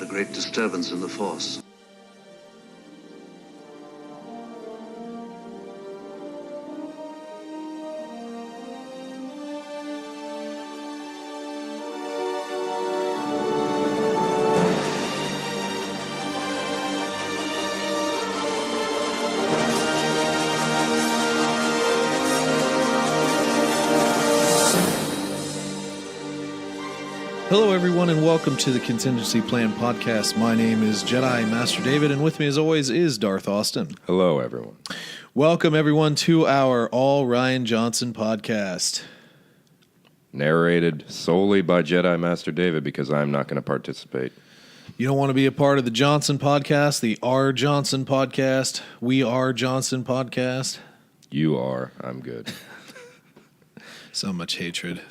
a great disturbance in the Force. Hello, everyone, and welcome to the Contiengecy Plan Podcast. My name is Jedi Master David, and with me, as always, is Darth Austin. Hello, everyone. Welcome, everyone, to our All Ryan Johnson podcast. Narrated solely by Jedi Master David because I'm not going to participate. You don't want to be a part of the Johnson podcast, the R. Johnson podcast, We Are Johnson podcast? You are. I'm good. So much hatred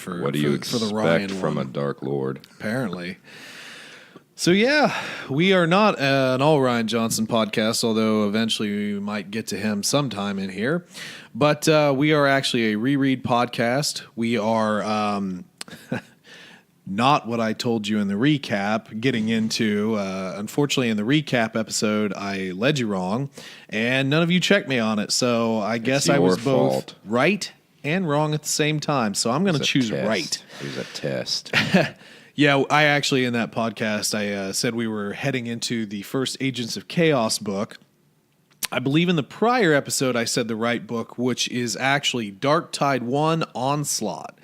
for what do you for the expect Ryan from one. a Dark Lord? Apparently. So yeah, we are not an all Ryan Johnson podcast, although eventually we might get to him sometime in here. But we are actually a reread podcast. We are not what I told you in the recap, getting into. Unfortunately, in the recap episode, I led you wrong, and none of you checked me on it. So I guess I was both fault. right and wrong at the same time. So I'm going to choose right. It was a test. Yeah, I actually, in that podcast, I said we were heading into the first Agents of Chaos book. I believe in the prior episode I said the right book, which is actually Dark Tide 1 Onslaught.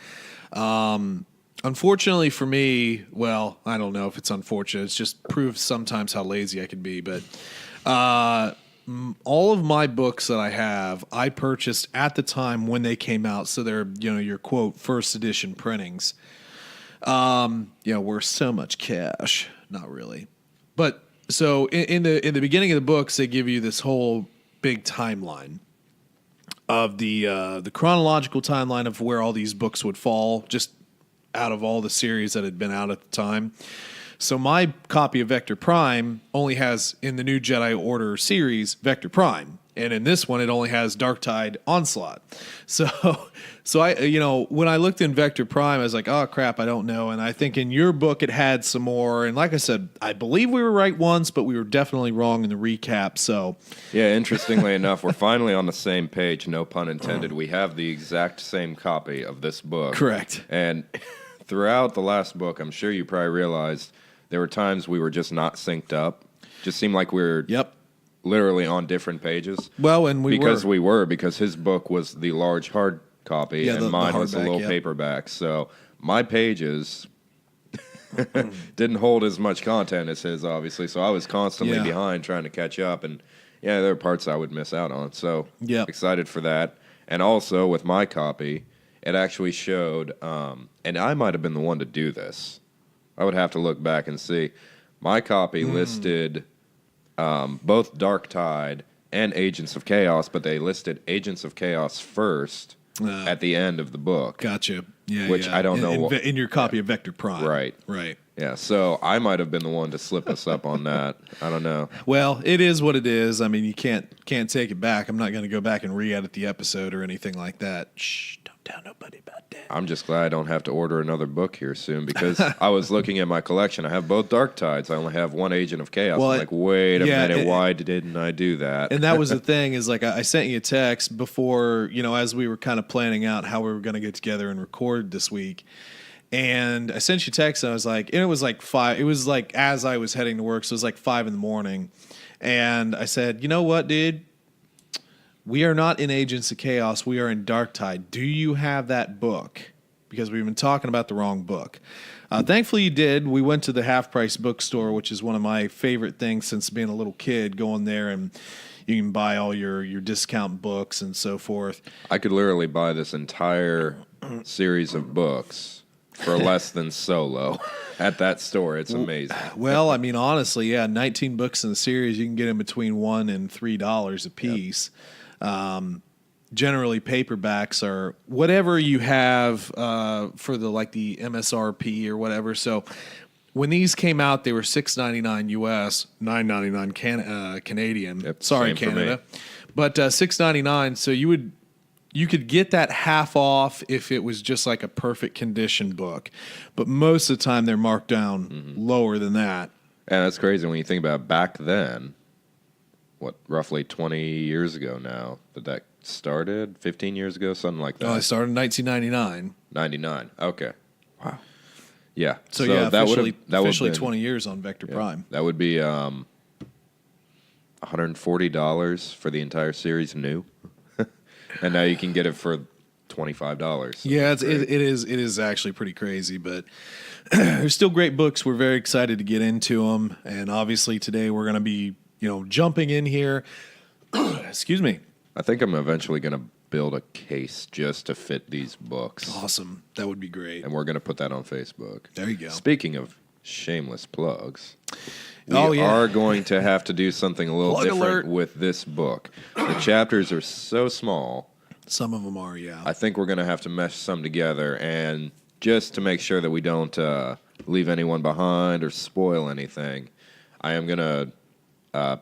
Unfortunately for me, well, I don't know if it's unfortunate. It's just proves sometimes how lazy I can be. But all of my books that I have, I purchased at the time when they came out. So they're, your quote, first edition printings. Worth so much cash. Not really. But so in the beginning of the books, they give you this whole big timeline of the chronological timeline of where all these books would fall, just out of all the series that had been out at the time. So my copy of Vector Prime only has, in the new Jedi Order series, Vector Prime. And in this one, it only has Dark Tide Onslaught. So I, when I looked in Vector Prime, I was like, oh, crap, I don't know. And I think in your book, it had some more. And like I said, I believe we were right once, but we were definitely wrong in the recap. So, yeah, interestingly enough, we're finally on the same page, no pun intended. We have the exact same copy of this book. Correct. And throughout the last book, I'm sure you probably realized there were times we were just not synced up. Just seemed like we were literally on different pages. Well, and because his book was the large hard copy and mine was the little paperback. So my pages didn't hold as much content as his, obviously. So I was constantly behind trying to catch up. And there were parts I would miss out on. So excited for that. And also with my copy, it actually showed, and I might have been the one to do this. I would have to look back and see. My copy listed both Dark Tide and Agents of Chaos, but they listed Agents of Chaos first at the end of the book. Gotcha. Yeah, which I don't know. In your copy of Vector Prime. Right. Yeah, so I might have been the one to slip us up on that. I don't know. Well, it is what it is. I mean, you can't take it back. I'm not going to go back and re-edit the episode or anything like that. Shh, don't tell nobody about that. I'm just glad I don't have to order another book here soon because I was looking at my collection. I have both Dark Tides. I only have one Agent of Chaos. Well, I'm like, wait a minute, why didn't I do that? And that was the thing is like I sent you a text before, as we were kind of planning out how we were going to get together and record this week. And I sent you a text, and I was like, and it was like 5. It was like as I was heading to work, so it was like 5 a.m. And I said, you know what, dude? We are not in Agents of Chaos. We are in Dark Tide. Do you have that book? Because we've been talking about the wrong book. Thankfully, you did. We went to the half-price bookstore, which is one of my favorite things since being a little kid, going there and you can buy all your discount books and so forth. I could literally buy this entire series of books for less than Solo at that store. It's amazing. Well, I mean, honestly, 19 books in the series, you can get in between $1 and $3 a piece. Yep. Generally, paperbacks are whatever you have for the MSRP or whatever. So when these came out, they were $6.99 US, $9.99 Canadian. Yep, Sorry, same for Canada, me. but $6.99. So you would You could get that half off if it was just like a perfect condition book, but most of the time they're marked down lower than that. And that's crazy when you think about back then. What, roughly 20 years ago now that started? 15 years ago, something like that. Oh, it started in 1999. 99. Okay. Wow. Yeah. So yeah, officially been, 20 years on Vector Prime. That would be $140 for the entire series new. And now you can get it for $25. So yeah, it is actually pretty crazy, but there's still great books. We're very excited to get into them, and obviously today we're going to be, jumping in here. Excuse me. I think I'm eventually going to build a case just to fit these books. Awesome. That would be great. And we're going to put that on Facebook. There you go. Speaking of shameless plugs, we are going to have to do something a little different with this book. The chapters are so small. Some of them are, yeah. I think we're going to have to mesh some together, and just to make sure that we don't leave anyone behind or spoil anything, I am going to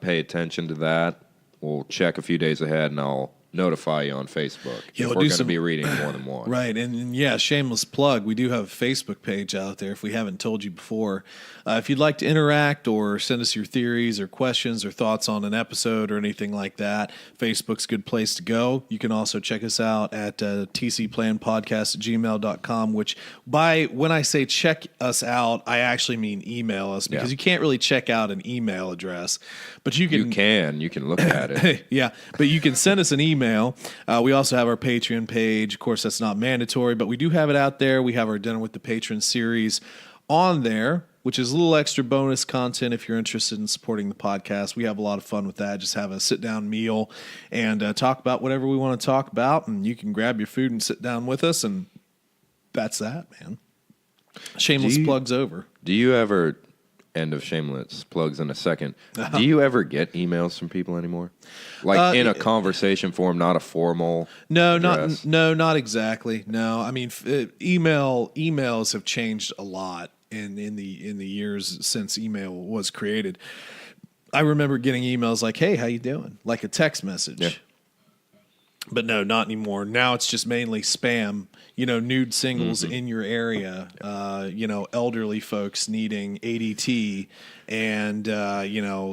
pay attention to that. We'll check a few days ahead, and I'll notify you on Facebook if we're going to be reading more than one. Right, and yeah, shameless plug. We do have a Facebook page out there if we haven't told you before. If you'd like to interact or send us your theories or questions or thoughts on an episode or anything like that, Facebook's a good place to go. You can also check us out at tcplanpodcast@gmail.com, which when I say check us out, I actually mean email us, because you can't really check out an email address. But you can. You can look at it. Yeah, but you can send us an email. We also have our Patreon page. Of course, that's not mandatory, but we do have it out there. We have our Dinner with the Patron series on there, which is a little extra bonus content if you're interested in supporting the podcast. We have a lot of fun with that. Just have a sit-down meal and talk about whatever we want to talk about, and you can grab your food and sit down with us, and that's that, man. Shameless plugs over. Do you ever... End of shameless plugs in a second. Do you ever get emails from people anymore? Like in a conversation form, not a formal address? Not exactly. No, I mean emails have changed a lot in the years since email was created. I remember getting emails like, "Hey, how you doing?" Like a text message. Yeah. But no, not anymore. Now it's just mainly spam, nude singles in your area, elderly folks needing ADT and,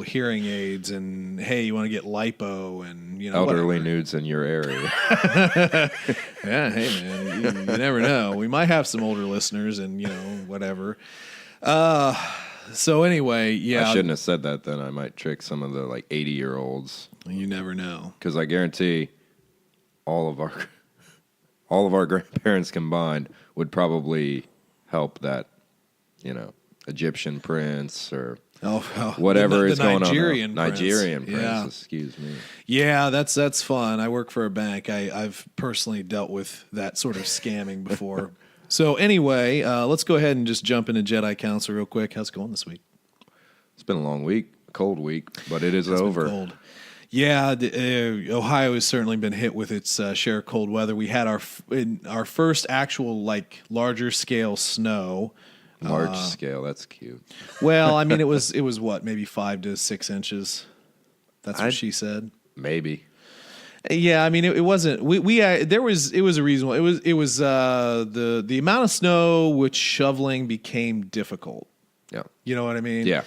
hearing aids, and, hey, you want to get lipo, and, elderly nudes in your area. Yeah, hey, man, you never know. We might have some older listeners and, whatever. So anyway, yeah. I shouldn't have said that then. I might trick some of the, 80-year-olds. You never know. Because I guarantee... All of our grandparents combined would probably help that, Egyptian prince or whatever is going on. Nigerian prince, excuse me. Yeah, that's fun. I work for a bank. I've personally dealt with that sort of scamming before. So anyway, let's go ahead and just jump into Jedi Council real quick. How's it going this week? It's been a long week, cold week, but it is over. Been cold. Yeah, Ohio has certainly been hit with its share of cold weather. We had our first actual larger scale snow. Large scale, that's cute. Well, I mean it was what, maybe 5 to 6 inches. That's what she said. Maybe. Yeah, I mean it wasn't. It was a reasonable. It was the amount of snow which shoveling became difficult. Yeah, you know what I mean. Yeah.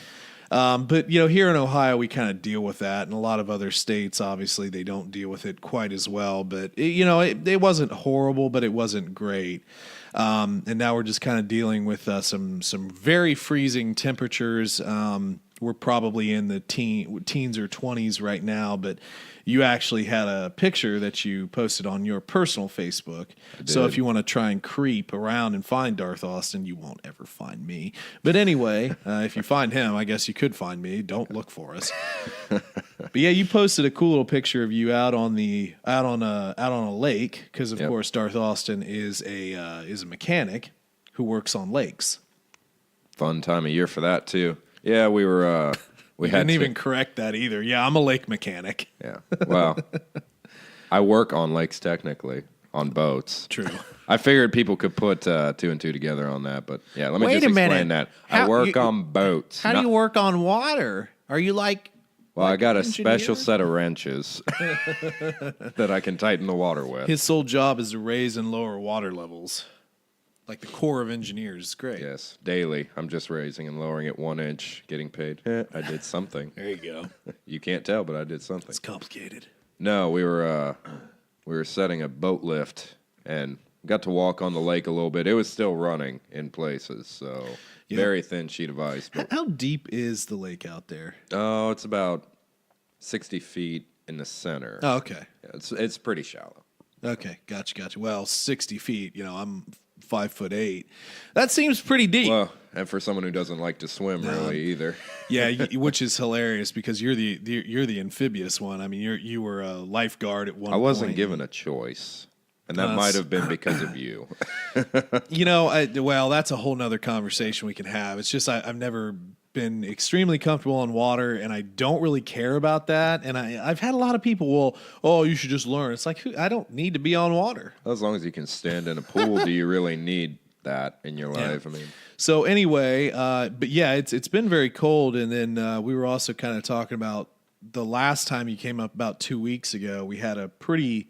But here in Ohio, we kind of deal with that, and a lot of other states, obviously, they don't deal with it quite as well. But it wasn't horrible, but it wasn't great. And now we're just kind of dealing with some very freezing temperatures. We're probably in the teens or 20s right now, but you actually had a picture that you posted on your personal Facebook. So if you want to try and creep around and find Darth Austin, you won't ever find me. But anyway, if you find him, I guess you could find me. Don't look for us. But yeah, you posted a cool little picture of you out on a lake, because of course Darth Austin is a mechanic who works on lakes. Fun time of year for that too. Yeah, we were. We didn't even correct that either. Yeah, I'm a lake mechanic. Yeah. Well, I work on lakes technically, on boats. True. I figured people could put 2 and 2 together on that, but yeah, let me just explain that. I work on boats. How do you work on water? Are you like Well, I got a special set of wrenches that I can tighten the water with. His sole job is to raise and lower water levels. Like the Corps of Engineers. It's great. Yes, daily. I'm just raising and lowering it 1 inch, getting paid. I did something. There you go. You can't tell, but I did something. It's complicated. No, we were setting a boat lift and got to walk on the lake a little bit. It was still running in places, so very thin sheet of ice. But how deep is the lake out there? Oh, it's about 60 feet in the center. Oh, okay. Yeah, it's pretty shallow. Okay, gotcha. Well, 60 feet. I'm 5'8". That seems pretty deep. Well, and for someone who doesn't like to swim really either. Yeah, which is hilarious because you're the amphibious one. I mean, you were a lifeguard at one point. I wasn't given a choice. And that might have been because of you. Well, that's a whole nother conversation we can have. It's just I've never been extremely comfortable on water, and I don't really care about that. And I've had a lot of people, you should just learn. It's like, I don't need to be on water. As long as you can stand in a pool, do you really need that in your life? Yeah. I mean, so anyway, but yeah, it's been very cold. And then we were also kind of talking about the last time you came up about 2 weeks ago. We had a pretty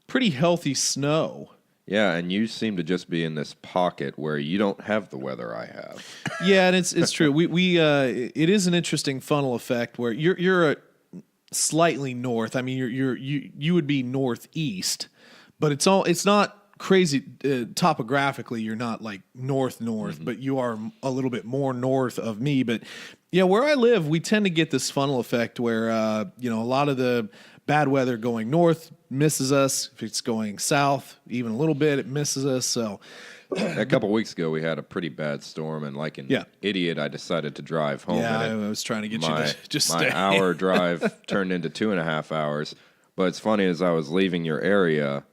healthy snow. Yeah, and you seem to just be in this pocket where you don't have the weather I have. Yeah, and it's true. It is an interesting funnel effect where you're slightly north. I mean, you would be northeast, but it's not crazy topographically. You're not like north, but you are a little bit more north of me. But where I live, we tend to get this funnel effect where a lot of the bad weather going north misses us. If it's going south, even a little bit, it misses us. So a couple of weeks ago, we had a pretty bad storm, and like an idiot, I decided to drive home. Yeah, I was trying to get you to just stay. My hour drive turned into 2.5 hours. But it's funny, as I was leaving your area,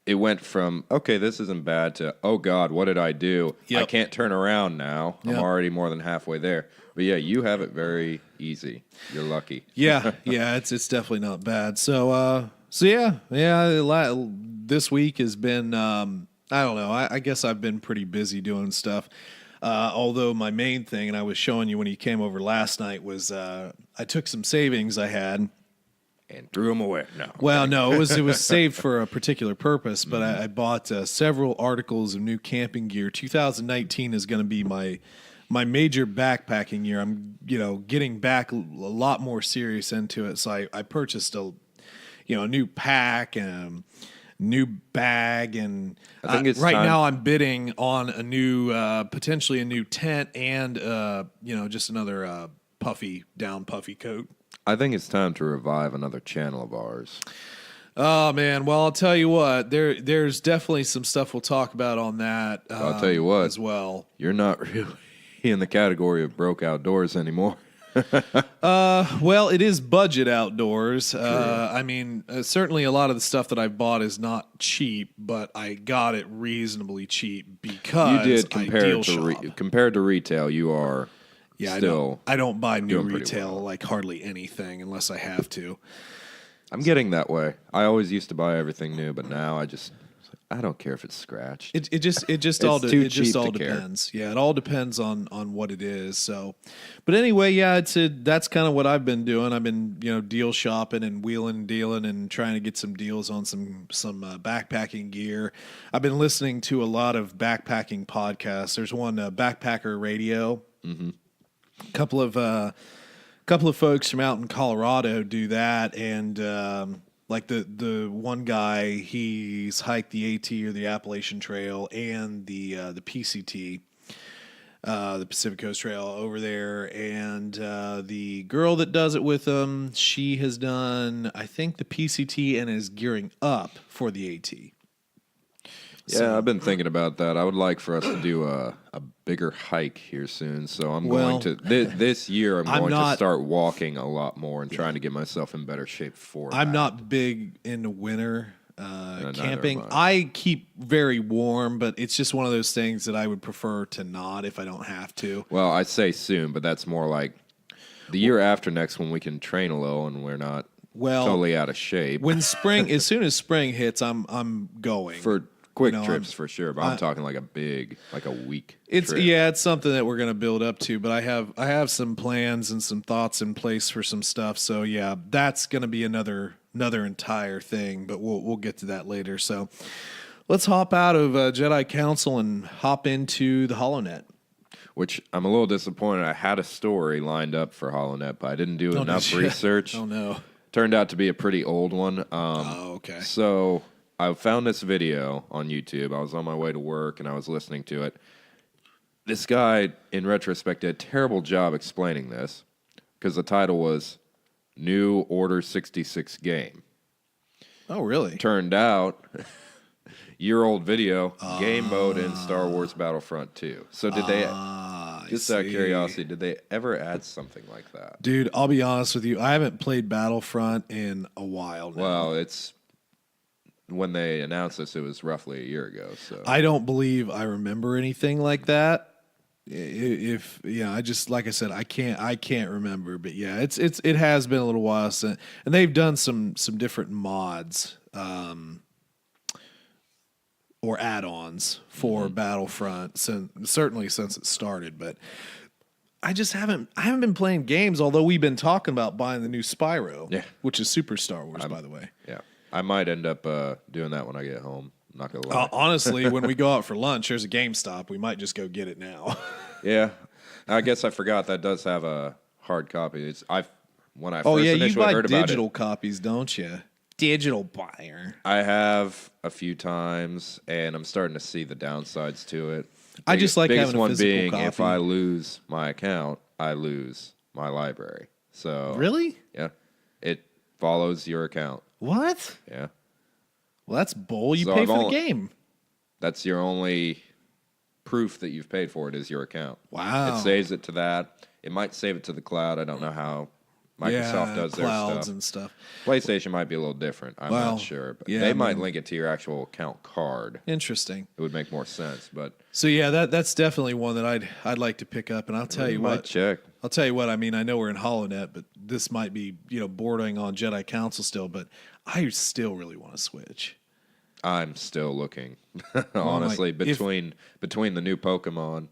it went from, okay, this isn't bad, to, oh, God, what did I do? Yep. I can't turn around now. I'm already more than halfway there. But yeah, you have it very easy. You're lucky. Yeah, it's definitely not bad. So this week has been, I don't know, I guess I've been pretty busy doing stuff. Although my main thing, and I was showing you when you came over last night, was I took some savings I had and threw them away. No. Well, no, it was saved for a particular purpose, but I bought several articles of new camping gear. 2019 is going to be my major backpacking year. I'm getting back a lot more serious into it. So I purchased a new pack and a new bag, and I think it's right time. now I'm bidding on a new potentially a new tent and just another puffy coat. I think it's time to revive another channel of ours. Oh, man. Well, I'll tell you what. There's definitely some stuff we'll talk about on that I'll tell you what. as well. You're not really in the category of broke outdoors anymore. Well, it is budget outdoors. I mean, certainly a lot of the stuff that I bought is not cheap, but I got it reasonably cheap because you did compared to retail. You are still. I don't buy new retail well. like hardly anything unless I have to. I'm getting that way. I always used to buy everything new, but now I don't care if it's scratched. It just all depends. Yeah, it all depends on what it is. So, but anyway, yeah, that's kind of what I've been doing. I've been deal shopping and wheeling and dealing and trying to get some deals on some backpacking gear. I've been listening to a lot of backpacking podcasts. There's one Backpacker Radio. Mm-hmm. Couple of folks from out in Colorado do that, and like the one guy, he's hiked the AT or the Appalachian Trail and the PCT, the Pacific Coast Trail over there, and the girl that does it with him, she has done, I think, the PCT and is gearing up for the AT. Yeah, I've been thinking about that. I would like for us to do a bigger hike here soon. So I'm going to this year. I'm going to start walking a lot more and trying to get myself in better shape for that. I'm not big into winter camping. I keep very warm, but it's just one of those things that I would prefer to not if I don't have to. Well, I say soon, but that's more like the year after next when we can train a little and we're not totally out of shape. When spring, as soon as spring hits, I'm going for Quick trips for sure, but I'm talking like a week. It's trip. It's something that we're going to build up to, but I have some plans and some thoughts in place for some stuff. So yeah, that's going to be another entire thing, but we'll get to that later. So let's hop out of Jedi Council and hop into the HoloNet. Which I'm a little disappointed. I had a story lined up for HoloNet, but I didn't do enough research. Oh no! Turned out to be a pretty old one. Okay. So I found this video on YouTube. I was on my way to work and I was listening to it. This guy, in retrospect, did a terrible job explaining this because the title was New Order 66 Game. Oh, really? Turned out, year-old video, game mode in Star Wars Battlefront 2. So did they, just out of curiosity, did they ever add something like that? Dude, I'll be honest with you. I haven't played Battlefront in a while now. Well, it's... When they announced this, it was roughly a year ago. So I don't believe I remember anything like that. I just, like I said, I can't remember. But yeah, it has been a little while since, and they've done some different mods or add-ons for Battlefront certainly since it started. But I haven't been playing games. Although we've been talking about buying the new Spyro, which is Super Star Wars, by the way. Yeah. I might end up doing that when I get home. I'm not gonna lie. Honestly, when we go out for lunch, there's a GameStop. We might just go get it now. Yeah, I guess I forgot that does have a hard copy. When I first you buy heard about digital copies, don't you? Digital buyer. I have a few times, and I'm starting to see the downsides to it. I just like biggest having a one physical being copy. if I lose my account, I lose my library. So really, yeah, it follows your account. What? Yeah. Well, that's bull. You pay for the game. That's your only proof that you've paid for it is your account. Wow. It saves it to that. It might save it to the cloud. I don't know how Microsoft does their clouds stuff. and stuff. PlayStation might be a little different. I'm not sure. But they might link it to your actual account card. Interesting. It would make more sense. But so yeah, that's definitely one that I'd like to pick up. And I'll tell you what. Check. I'll tell you what. I mean, I know we're in HoloNet, but this might be bordering on Jedi Council still. But I still really want to switch. I'm still looking, honestly, between the new Pokemon,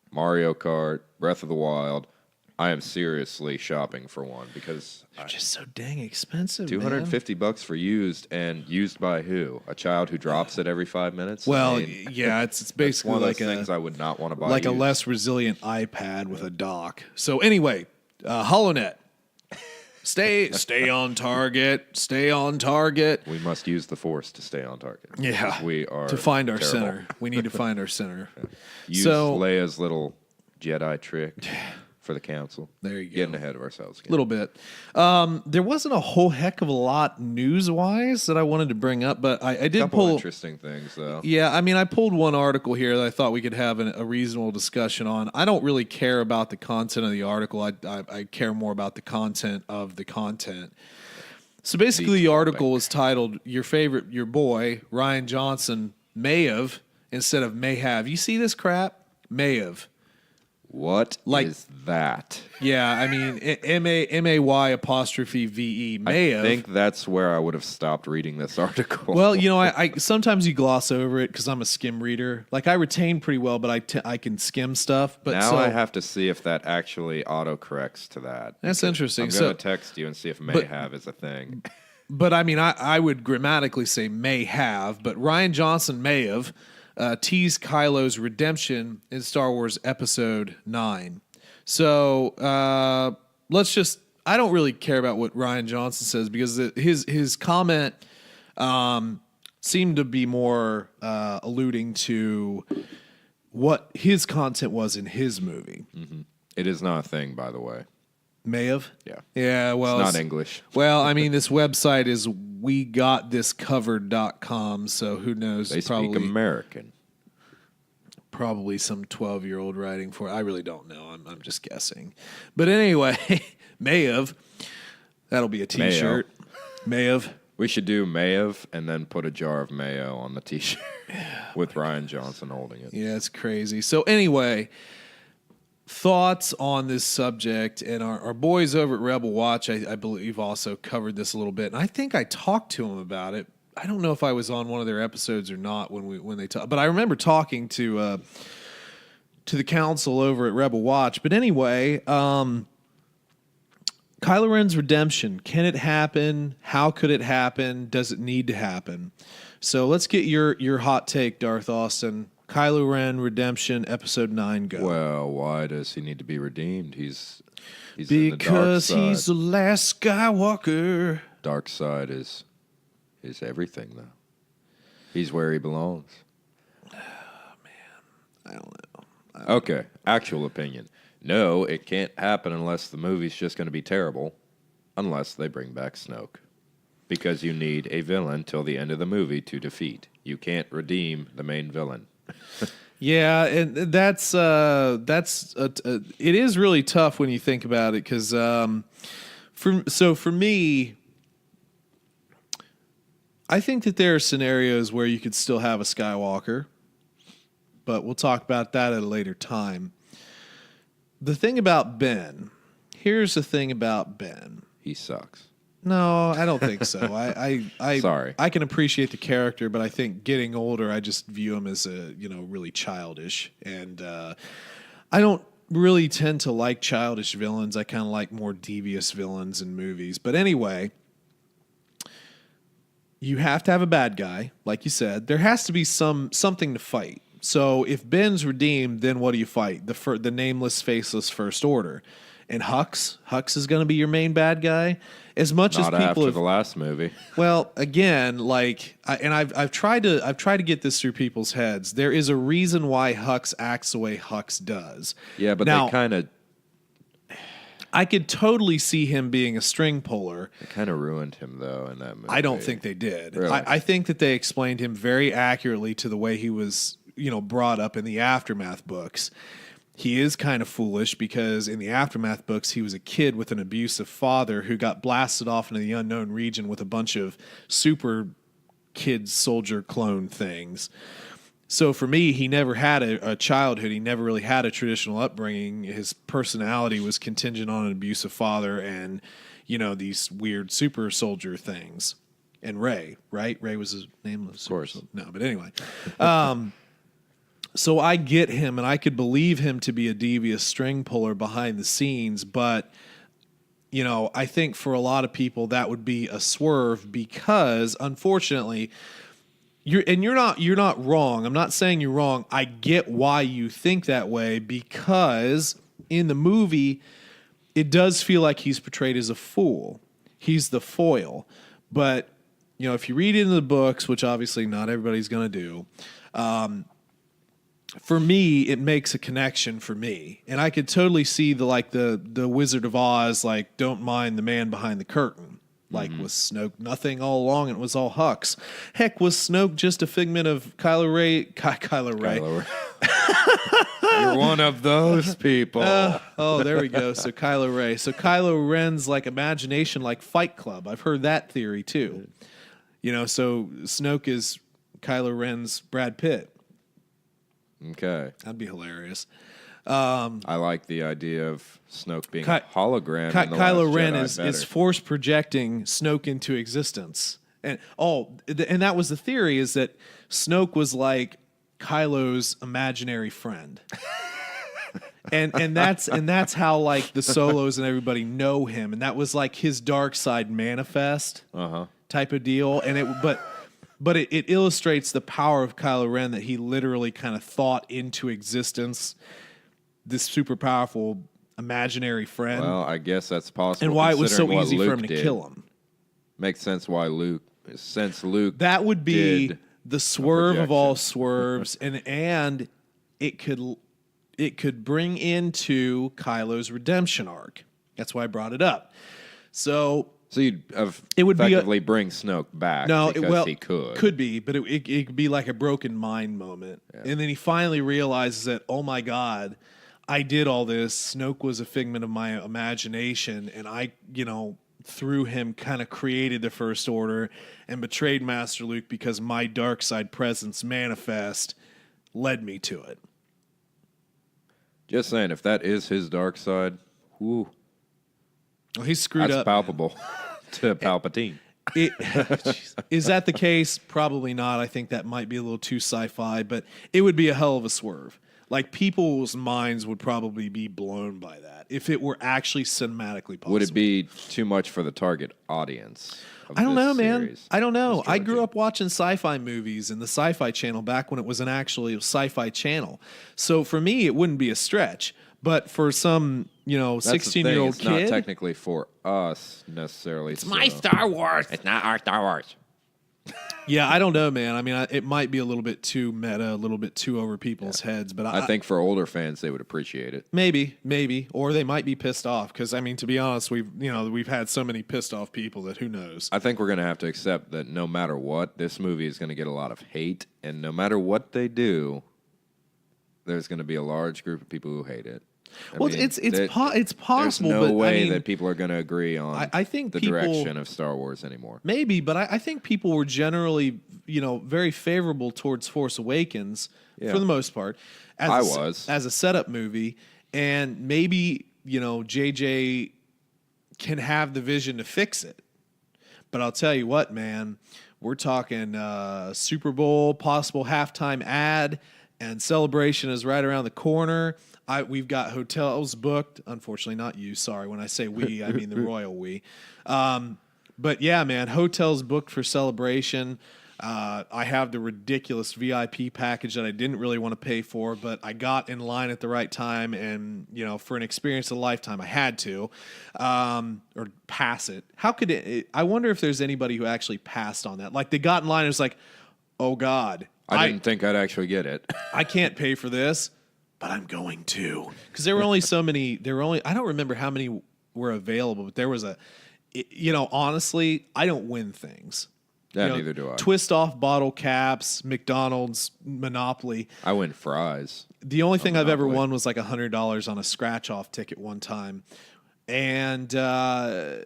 Mario Kart, Breath of the Wild. I am seriously shopping for one because they're just so dang expensive. $250 for used, and used by who? A child who drops it every 5 minutes? Well, yeah, it's basically one of like those things I would not want to buy. Like used. A less resilient iPad with a dock. So anyway, HoloNet. Stay on target. Stay on target. We must use the Force to stay on target. Yeah, we are to find our terrible. center. We need to find our center. Use Leia's little Jedi trick for the council. There you go. Getting ahead of ourselves again. A little bit. There wasn't a whole heck of a lot news-wise that I wanted to bring up, but I did pull interesting things, though. Yeah, I mean, I pulled one article here that I thought we could have a reasonable discussion on. I don't really care about the content of the article. I care more about the content of the content. So basically, the article was titled, your boy, Ryan Johnson, may have, instead of may have. You see this crap? May have. What is that? Yeah, I mean, M-A-Y apostrophe V-E, may have. I think that's where I would have stopped reading this article. Well, I sometimes you gloss over it because I'm a skim reader. Like, I retain pretty well, but I can skim stuff. But now I have to see if that actually autocorrects to that. That's interesting. I'm going to text you and see if may have is a thing. But, I mean, I would grammatically say may have, but Ryan Johnson may have teased Kylo's redemption in Star Wars Episode 9. So I don't really care about what Ryan Johnson says because his comment seemed to be more alluding to what his content was in his movie. Mm-hmm. It is not a thing, by the way. May have? Yeah. Yeah, well. It's not English. Well, I mean, this website is wegotThiscovered.com, so who knows? They speak American. Probably some 12-year-old writing for it. I really don't know. I'm just guessing. But anyway, may have. That'll be a T-shirt. May have. We should do may have and then put a jar of mayo on the T-shirt with Ryan Johnson holding it. Yeah, it's crazy. So anyway, thoughts on this subject, and our boys over at Rebel Watch, I believe, also covered this a little bit. And I think I talked to them about it I don't know if I was on one of their episodes or not when they talk, but I remember talking to the council over at Rebel Watch. But anyway, Kylo Ren's redemption. Can it happen? How could it happen? Does it need to happen? So let's get your hot take, Darth Austin. Kylo Ren redemption, episode 9. Go. Well, why does he need to be redeemed? He's because in the dark he's the last Skywalker. Dark side is everything, though. He's where he belongs. Oh, man, I don't know. Okay, actual opinion. No, it can't happen unless the movie's just going to be terrible, unless they bring back Snoke. Because you need a villain till the end of the movie to defeat. You can't redeem the main villain. Yeah, and it is really tough when you think about it, because for me, I think that there are scenarios where you could still have a Skywalker, but we'll talk about that at a later time. The thing about Ben, here's the thing about Ben. He sucks. No, I don't think so. Sorry. I can appreciate the character, but I think getting older, I just view him as really childish, and I don't really tend to like childish villains. I kind of like more devious villains in movies. But anyway, you have to have a bad guy, like you said. There has to be something to fight. So if Ben's redeemed, then what do you fight? The nameless, faceless First Order. And Hux is going to be your main bad guy. As much Not as people after the last movie. Well, again, I've tried to get this through people's heads. There is a reason why Hux acts the way Hux does. Yeah, but now, they kind of. I could totally see him being a string puller. They kind of ruined him though in that movie. I don't think they did. Really? I think that they explained him very accurately to the way he was, brought up in the Aftermath books. He is kind of foolish because in the Aftermath books, he was a kid with an abusive father who got blasted off into the unknown region with a bunch of super kid soldier clone things. So for me, he never had a childhood. He never really had a traditional upbringing. His personality was contingent on an abusive father and, these weird super soldier things. And Rey, right? Rey was his name. Of course. No, but anyway. So I get him, and I could believe him to be a devious string puller behind the scenes, but I think for a lot of people that would be a swerve because, unfortunately, you're not wrong. I'm not saying you're wrong. I get why you think that way because in the movie, it does feel like he's portrayed as a fool. He's the foil, but if you read into the books, which obviously not everybody's going to do. For me, it makes a connection for me. And I could totally see the Wizard of Oz, don't mind the man behind the curtain. Was Snoke nothing all along and it was all Hux? Heck, was Snoke just a figment of Kylo Ren? Kylo Ren. You're one of those people. There we go. So Kylo Ren. So Kylo Ren's imagination like Fight Club. I've heard that theory too. So Snoke is Kylo Ren's Brad Pitt. Okay. That'd be hilarious. I like the idea of Snoke being a hologram. Kylo Ren is force projecting Snoke into existence. And that was the theory, is that Snoke was like Kylo's imaginary friend. and that's how the Solos and everybody know him. And that was his dark side manifest type of deal. And But it illustrates the power of Kylo Ren that he literally kind of thought into existence this super powerful imaginary friend. Well, I guess that's possible. And why it was so easy for him to kill him. Makes sense why Luke. That would be the swerve of all swerves, and it could bring into Kylo's redemption arc. That's why I brought it up. So you'd effectively bring Snoke back because he could. Could be, but it could be like a broken mind moment. Yeah. And then he finally realizes that, oh my God, I did all this. Snoke was a figment of my imagination, and I, through him kind of created the First Order and betrayed Master Luke because my dark side presence manifest led me to it. Just saying, if that is his dark side, whoo. Well, he's screwed up. That's palpable to Palpatine. Is that the case? Probably not. I think that might be a little too sci-fi, but it would be a hell of a swerve. Like, people's minds would probably be blown by that if it were actually cinematically possible. Would it be too much for the target audience? I don't know, man. Series? I don't know. I grew up watching sci-fi movies in the Sci-Fi Channel back when it was an actually sci-fi channel. So for me, it wouldn't be a stretch. But for some, 16-year-old kid, it's not technically for us necessarily. It's my Star Wars. It's not our Star Wars. Yeah, I don't know, man. I mean, it might be a little bit too meta, a little bit too over people's heads, but I think for older fans, they would appreciate it. Maybe, or they might be pissed off because, I mean, to be honest, we've had so many pissed off people that who knows. I think we're going to have to accept that no matter what, this movie is going to get a lot of hate, and no matter what they do, there's going to be a large group of people who hate it. It's possible. There's no but, way I mean, that people are going to agree on I think the direction of Star Wars anymore. Maybe, but I think people were generally, very favorable towards Force Awakens for the most part. As a setup movie, and maybe JJ can have the vision to fix it. But I'll tell you what, man, we're talking Super Bowl, possible halftime ad, and Celebration is right around the corner. We've got hotels booked. Unfortunately, not you. Sorry. When I say we, I mean the royal we. But yeah, man, hotels booked for Celebration. I have the ridiculous VIP package that I didn't really want to pay for, but I got in line at the right time, and for an experience of a lifetime, I had to, or pass it. How could it? I wonder if there's anybody who actually passed on that. Like, they got in line, and it was like, oh God, I didn't think I'd actually get it. I can't pay for this, but I'm going to. Because there were only so many. I don't remember how many were available, but there was honestly, I don't win things. Yeah, neither do I. Twist off bottle caps, McDonald's, Monopoly. I win fries. The only thing I've ever won was like $100 on a scratch-off ticket one time. And so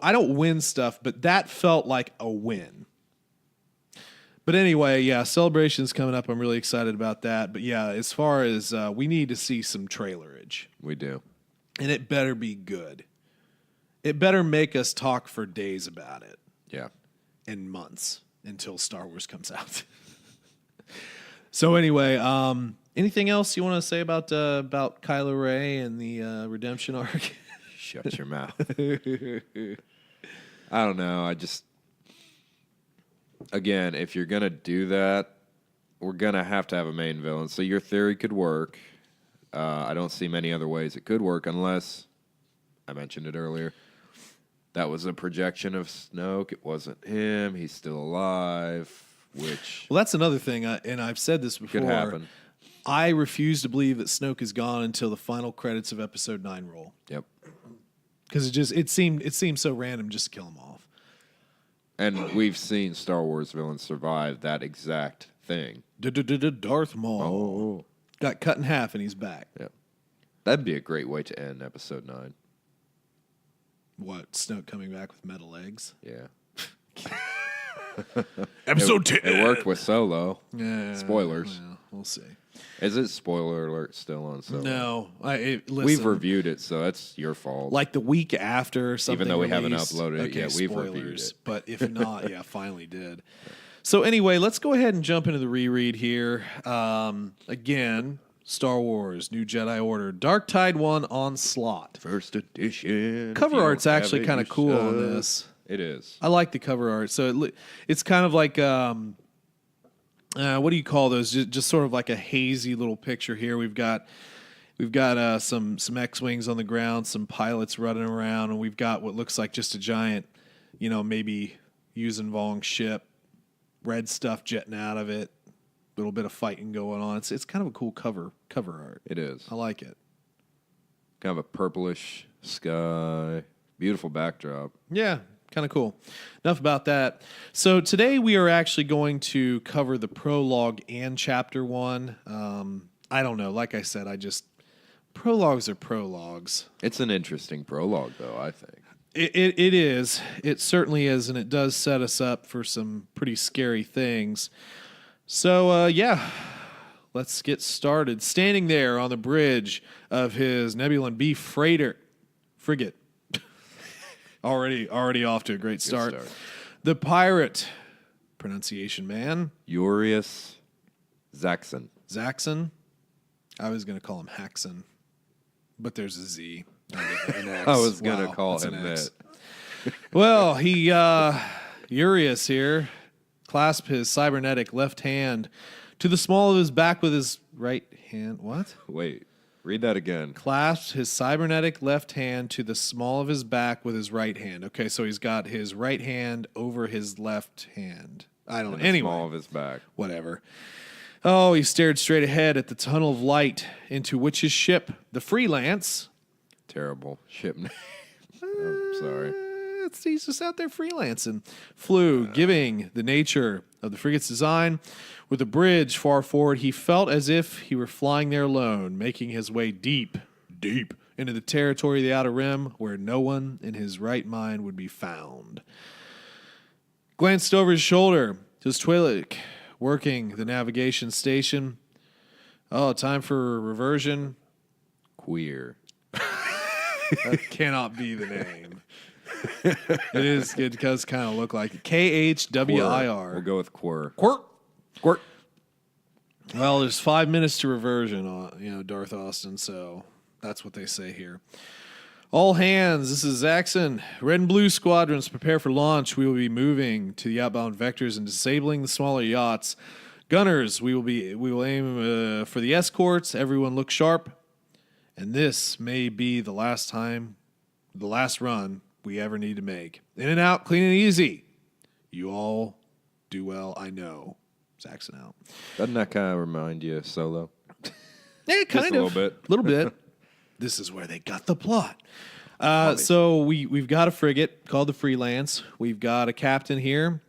I don't win stuff, but that felt like a win. But anyway, yeah, Celebration's coming up. I'm really excited about that. But yeah, as far as we need to see some trailerage. We do. And it better be good. It better make us talk for days about it. Yeah. And months until Star Wars comes out. So anyway, anything else you want to say about Kylo Ren and the redemption arc? Shut your mouth. I don't know. Again, if you're going to do that, we're going to have a main villain. So your theory could work. I don't see many other ways it could work unless, I mentioned it earlier, that was a projection of Snoke. It wasn't him. He's still alive, which... Well, that's another thing, and I've said this before. Could happen. I refuse to believe that Snoke is gone until the final credits of Episode 9 roll. Yep. Because it seemed so random just to kill him off. And we've seen Star Wars villains survive that exact thing. Darth Maul. Oh. Got cut in half and he's back. Yep. That'd be a great way to end Episode 9. What, Snoke coming back with metal legs? Yeah. Episode 10. It worked with Solo. Yeah. Spoilers. Well, we'll see. Is it spoiler alert still on Solo? No. Listen, we've reviewed it, so that's your fault. Like the week after or something. Even though we released. haven't uploaded it yet, we've spoilers, reviewed it. But if not, yeah, finally did. So anyway, let's go ahead and jump into the reread here. Again, Star Wars, New Jedi Order, Dark Tide 1 Onslaught. First edition. Cover art's actually kind of cool on this. It is. I like the cover art. So it's kind of like, what do you call those? Just sort of like a hazy little picture here. We've got some X-Wings on the ground, some pilots running around, and we've got what looks like just a giant, maybe Yuuzhan Vong ship, red stuff jetting out of it. Little bit of fighting going on. It's kind of a cool cover art. It is. I like it. Kind of a purplish sky. Beautiful backdrop. Yeah, kind of cool. Enough about that. So today we are actually going to cover the prologue and chapter 1. I don't know. Like I said, prologues are prologues. It's an interesting prologue, though, I think. It is. It certainly is, and it does set us up for some pretty scary things. So, yeah, let's get started. Standing there on the bridge of his Nebulan B frigate. Already off to a great start. The pirate pronunciation man. Urius Zaxxon. Zaxxon. I was going to call him Haxon, but there's a Z. An X. I was going to call him that. Well, Urius here, clasped his cybernetic left hand to the small of his back with his right hand. What? Wait, read that again. Clasped his cybernetic left hand to the small of his back with his right hand. Okay, so he's got his right hand over his left hand. I don't know. Anyway. Small of his back. Whatever. Oh, he stared straight ahead at the tunnel of light into which his ship, the Freelance. Terrible ship name. I'm sorry. He's just out there freelancing. Flew, giving the nature of the frigate's design. With the bridge far forward, he felt as if he were flying there alone, making his way deep into the territory of the Outer Rim, where no one in his right mind would be found. Glanced over his shoulder to his Twi'lek, working the navigation station. Oh, time for reversion. Queer. That cannot be the name. It does kind of look like it. KHWIR. We'll go with quir. Quirk. Well, there's 5 minutes to reversion on, Darth Austin, so that's what they say here. All hands, this is Zaxxon. Red and blue squadrons, prepare for launch. We will be moving to the outbound vectors and disabling the smaller yachts. Gunners, we will aim for the escorts. Everyone look sharp. And this may be the last run we ever need to make. In and out, clean and easy. You all do well, I know. Zaxxon out. Doesn't that kind of remind you of Solo? Yeah, kind of. A little bit. This is where they got the plot. So we've got a frigate called the Freelance. We've got a captain here,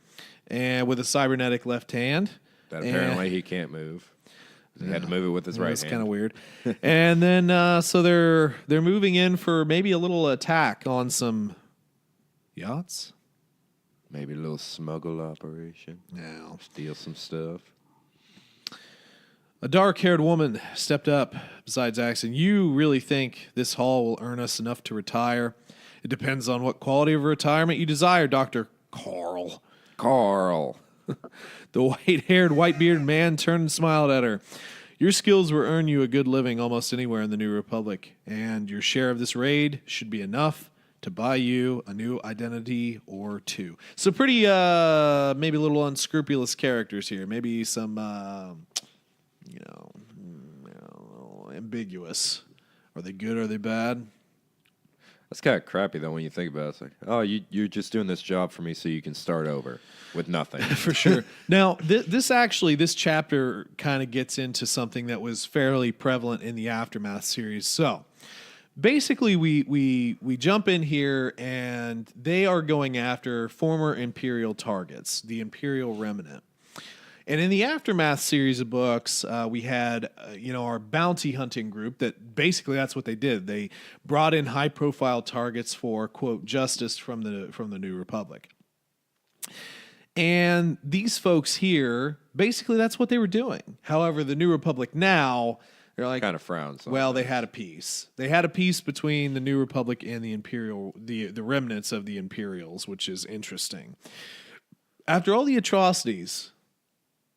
and with a cybernetic left hand. That apparently he can't move. He had to move it with his right hand. That's kind of weird. And then so they're moving in for maybe a little attack on some yachts. Maybe a little smuggle operation. No. Steal some stuff. A dark-haired woman stepped up beside Zaxxon. You really think this haul will earn us enough to retire? It depends on what quality of retirement you desire, Dr. Carl. The white-haired, white-bearded man turned and smiled at her. Your skills will earn you a good living almost anywhere in the New Republic, and your share of this raid should be enough to buy you a new identity or two. So pretty, maybe a little unscrupulous characters here. Maybe some, ambiguous. Are they good? Are they bad? That's kind of crappy, though, when you think about it. It's like, oh, you're just doing this job for me so you can start over with nothing. For sure. Now, this chapter kind of gets into something that was fairly prevalent in the Aftermath series. So, basically, we jump in here, and they are going after former Imperial targets, the Imperial Remnant. And in the Aftermath series of books, we had, our bounty hunting group that basically that's what they did. They brought in high-profile targets for, quote, justice from the New Republic. And these folks here, basically that's what they were doing. However, the New Republic now, they're like... kind of frowns. Well, they had a peace. They had a peace between the New Republic and the Imperial, the remnants of the Imperials, which is interesting. After all the atrocities...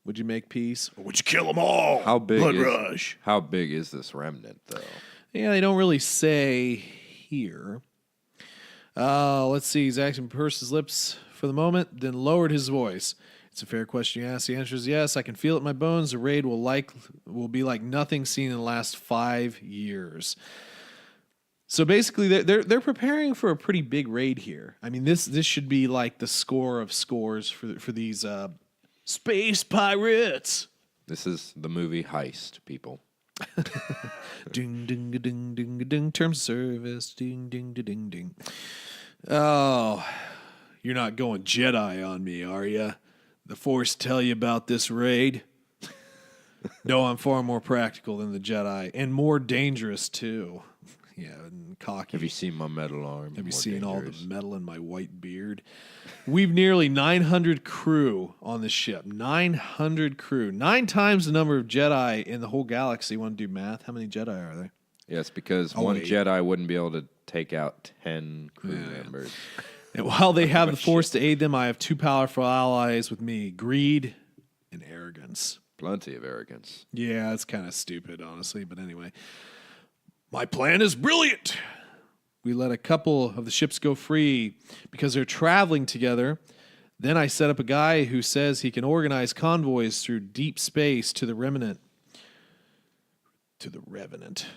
Would you make peace, or would you kill them all? How big Blood rush. How big is this remnant, though? Yeah, they don't really say here. Let's see. Zaxxon pursed his lips for the moment, then lowered his voice. It's a fair question you ask. The answer is yes. I can feel it in my bones. The raid will be like nothing seen in the last 5 years. So basically, they're preparing for a pretty big raid here. I mean, this should be like the score of scores for these. Space pirates. This is the movie Heist, people. Ding, ding, ding, ding, ding. Terms of service. Ding, ding, ding, ding. Oh, you're not going Jedi on me, are you? The Force tell you about this raid? No, I'm far more practical than the Jedi, and more dangerous, too. Yeah, and cocky. Have you seen my metal arm? Have you seen all the metal in my white beard? We've nearly 900 crew on the ship. 900 crew. 9 times the number of Jedi in the whole galaxy. You want to do math? How many Jedi are there? Yes, because one Jedi wouldn't be able to take out 10 crew members. And while they have the Force to aid them, I have 2 powerful allies with me, greed and arrogance. Plenty of arrogance. Yeah, it's kind of stupid, honestly, but anyway. My plan is brilliant. We let a couple of the ships go free because they're traveling together. Then I set up a guy who says he can organize convoys through deep space to the Remnant. To the Revenant.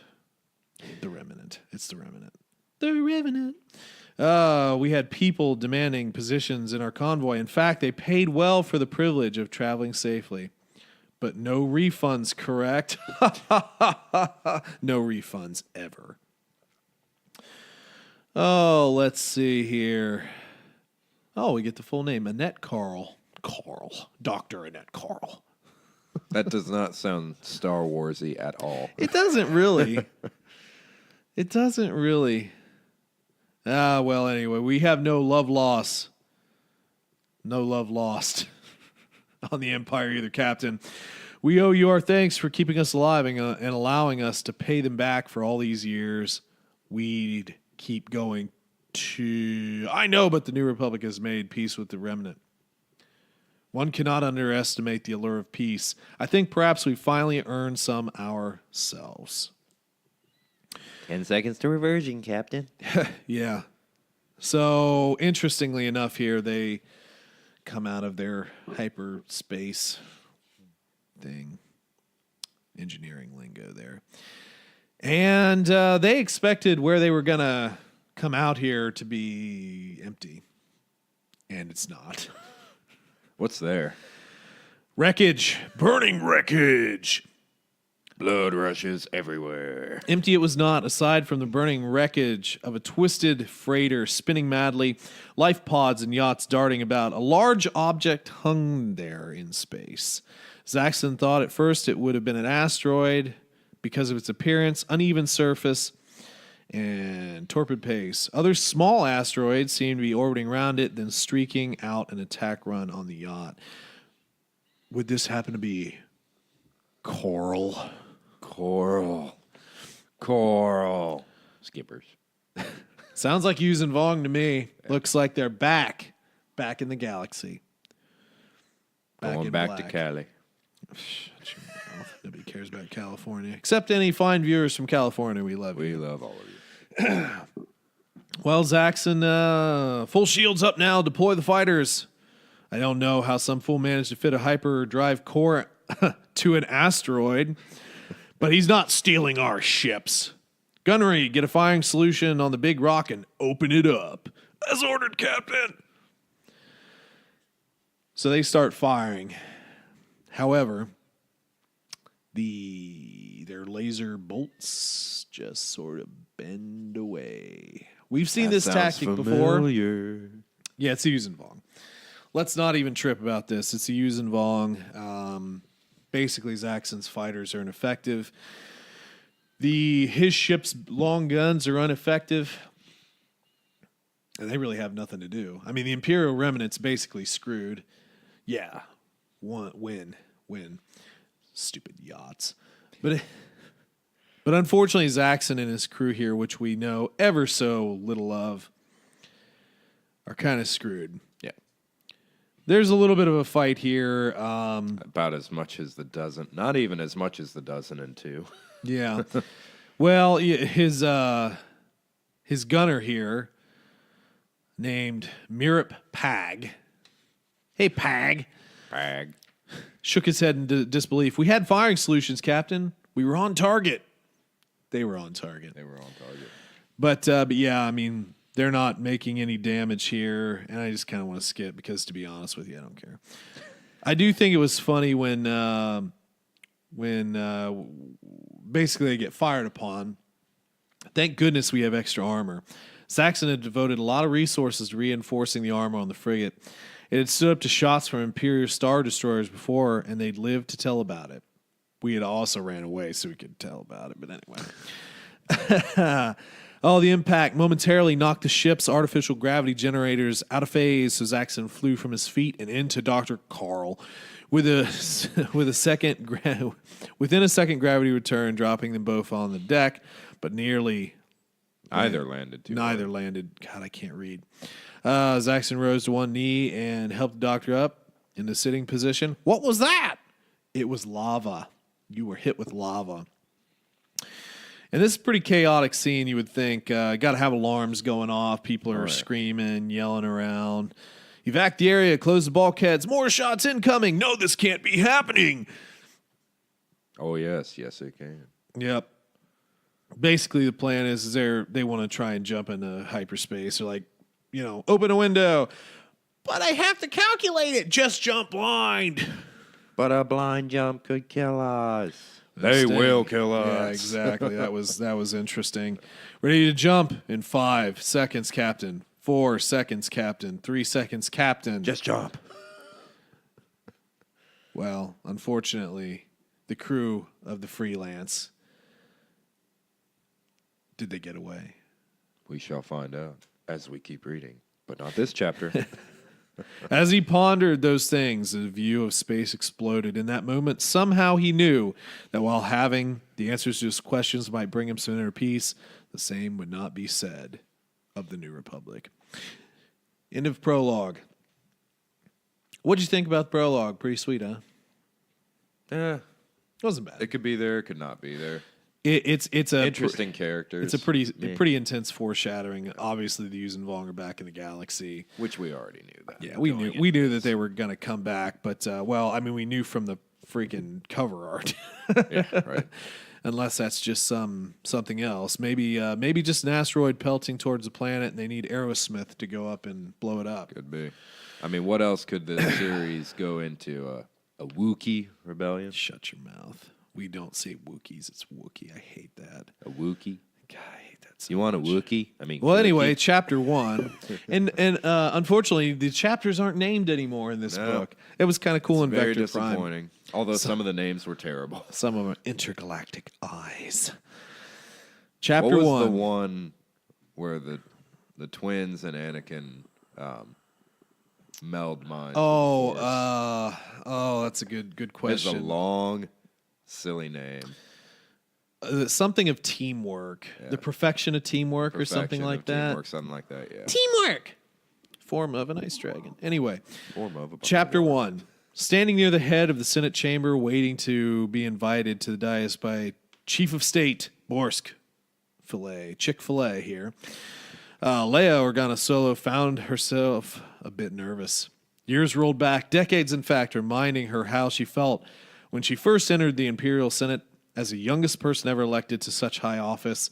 The Remnant. It's the Remnant. The Revenant. We had people demanding positions in our convoy. In fact, they paid well for the privilege of traveling safely. But no refunds, correct? No refunds ever. Oh, let's see here. Oh, we get the full name. Annette Carl. Dr. Annette Carl. That does not sound Star Wars-y at all. It doesn't really. It doesn't really. Well, anyway, we have no love loss. No love lost on the Empire either, Captain. We owe you our thanks for keeping us alive and allowing us to pay them back for all these years. We'd keep going to... I know, but the New Republic has made peace with the Remnant. One cannot underestimate the allure of peace. I think perhaps we finally earned some ourselves. 10 seconds to reversion, Captain. Yeah. So, interestingly enough here, they come out of their hyperspace thing. Engineering lingo there. And they expected where they were going to come out here to be empty. And it's not. What's there? Wreckage. Burning wreckage. Blood rushes everywhere. Empty it was not, aside from the burning wreckage of a twisted freighter spinning madly, life pods and yachts darting about. A large object hung there in space. Zaxxon thought at first it would have been an asteroid because of its appearance, uneven surface, and torpid pace. Other small asteroids seemed to be orbiting around it, then streaking out an attack run on the yacht. Would this happen to be Coral? Coral. Skippers. Sounds like Yuuzhan Vong to me. Looks like they're back in the galaxy. Going back to Cali. Shut your mouth. Nobody cares about California. Except any fine viewers from California. We love you. We love all of you. Well, Zaxxon, full shields up now. Deploy the fighters. I don't know how some fool managed to fit a hyperdrive core to an asteroid, but he's not stealing our ships. Gunnery, get a firing solution on the big rock and open it up. As ordered, Captain. So they start firing. However, their laser bolts just sort of bend away. We've seen this tactic before. Yeah, it's a Yuuzhan Vong. Let's not even trip about this. It's a Yuuzhan Vong. Basically, Zaxxon's fighters are ineffective. His ship's long guns are ineffective. And they really have nothing to do. I mean, the Imperial Remnant's basically screwed. Yeah. Win. Stupid yachts. But unfortunately, Zaxxon and his crew here, which we know ever so little of, are kind of screwed. Yeah. There's a little bit of a fight here. About as much as the dozen. Not even as much as the dozen and two. Yeah. Well, his gunner here, named Mirip Pag. Hey, Pag. Shook his head in disbelief. We had firing solutions, Captain. We were on target. They were on target. But yeah, I mean, they're not making any damage here, and I just kind of want to skip because, to be honest with you, I don't care. I do think it was funny when basically they get fired upon. Thank goodness we have extra armor. Zaxxon had devoted a lot of resources to reinforcing the armor on the frigate. It had stood up to shots from Imperial Star Destroyers before, and they'd lived to tell about it. We had also ran away so we could tell about it, but anyway. The impact momentarily knocked the ship's artificial gravity generators out of phase, so Zaxxon flew from his feet and into Dr. Carl. Within a second gravity return, dropping them both on the deck. but neither landed. God, I can't read. Zaxxon rose to one knee and helped the doctor up in the sitting position. What was that? It was lava. You were hit with lava. And this is a pretty chaotic scene, you would think. Got to have alarms going off. People are screaming, yelling around. Evac the area, close the bulkheads. More shots incoming. No, this can't be happening. Oh, yes. Yes, it can. Yep. Basically, the plan is they want to try and jump into hyperspace. They're like, open a window. But I have to calculate it. Just jump blind. But a blind jump could kill us. They will kill us. Yeah, exactly. That was interesting. Ready to jump in 5 seconds, Captain. 4 seconds, Captain. 3 seconds, Captain. Just jump. Well, unfortunately, the crew of the Freelance, did they get away? We shall find out as we keep reading, but not this chapter. As he pondered those things, a view of space exploded. In that moment, somehow he knew that while having the answers to his questions might bring him some inner peace, the same would not be said of the New Republic. End of prologue. What'd you think about the prologue? Pretty sweet, huh? It Wasn't bad. It could be there, it could not be there. It's a Interesting characters. It's a pretty intense foreshadowing. Obviously, the Yuuzhan Vong are back in the galaxy, which we already knew that. Yeah, we knew that they were going to come back, but we knew from the freaking cover art. Yeah, right. Unless that's just something else. Maybe just an asteroid pelting towards the planet, and they need Aerosmith to go up and blow it up. Could be. I mean, what else could the series go into? A Wookiee rebellion? Shut your mouth. We don't say Wookiees. It's Wookiee. I hate that. A Wookiee? God, I hate that so You want a much. Wookiee? I mean, well, Wookiee? anyway, chapter 1. and unfortunately, the chapters aren't named anymore in this book. It was kind of cool in very Vector Prime. disappointing. Although some of the names were terrible. Some of them are intergalactic eyes. Chapter what was 1. the one where the twins and Anakin meld minds? That's a good question. It's a long, silly name. Something of teamwork. Yeah. The perfection of teamwork or something like that. Teamwork, something like that, yeah. Teamwork! Form of an ice dragon. Anyway. Form of a Chapter 1. Standing near the head of the Senate chamber, waiting to be invited to the dais by Chief of State, Borsk Filet. Chick-fil-A here. Leia Organa Solo found herself a bit nervous. Years rolled back, decades in fact, reminding her how she felt when she first entered the Imperial Senate as the youngest person ever elected to such high office.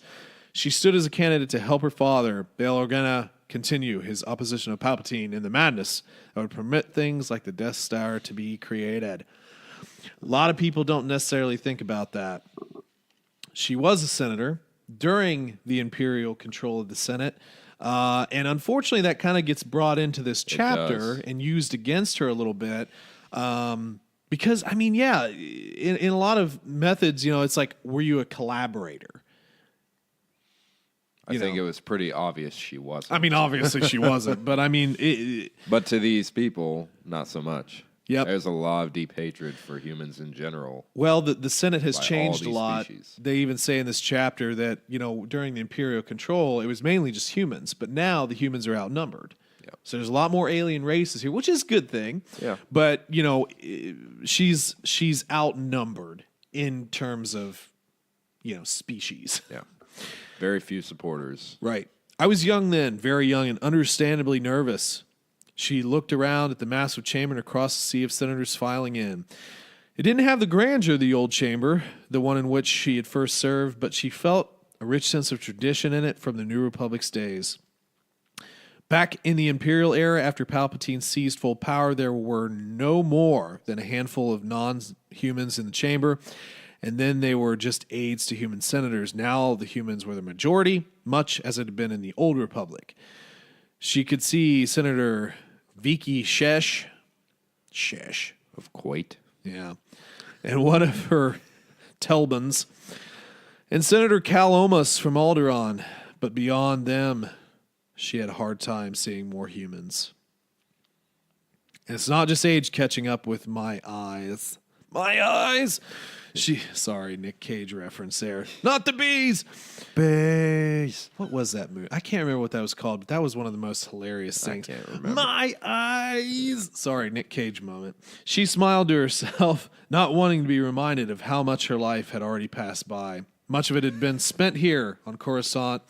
She stood as a candidate to help her father, Bail Organa, continue his opposition of Palpatine in the madness that would permit things like the Death Star to be created. A lot of people don't necessarily think about that. She was a senator during the Imperial control of the Senate, and unfortunately that kind of gets brought into this chapter and used against her a little bit. Because, I mean, yeah, in a lot of methods, it's like, were you a collaborator? I think it was pretty obvious she wasn't. I mean, obviously she wasn't, but I mean... But to these people, not so much. Yep. There's a lot of deep hatred for humans in general. Well, the Senate has changed a lot. Species. They even say in this chapter that, during the Imperial control, it was mainly just humans, but now the humans are outnumbered. Yep. So there's a lot more alien races here, which is a good thing. Yeah. But, she's outnumbered in terms of, species. Yeah. Very few supporters. Right. I was young then, very young and understandably nervous. She looked around at the massive chamber and across the sea of senators filing in. It didn't have the grandeur of the old chamber, the one in which she had first served, but she felt a rich sense of tradition in it from the New Republic's days. Back in the Imperial era, after Palpatine seized full power, there were no more than a handful of non-humans in the chamber, and then they were just aides to human senators. Now the humans were the majority, much as it had been in the Old Republic. She could see Senator Vicky Shesh Of Quate. yeah, and one of her Telbans, and Senator Cal Omas from Alderaan, but beyond them, she had a hard time seeing more humans. And it's not just age catching up with my eyes. My eyes! Sorry, Nick Cage reference there. Not the bees. Bees. What was that movie? I can't remember what that was called, but that was one of the most hilarious things. I can't remember. My eyes. Sorry, Nick Cage moment. She smiled to herself, not wanting to be reminded of how much her life had already passed by. Much of it had been spent here on Coruscant,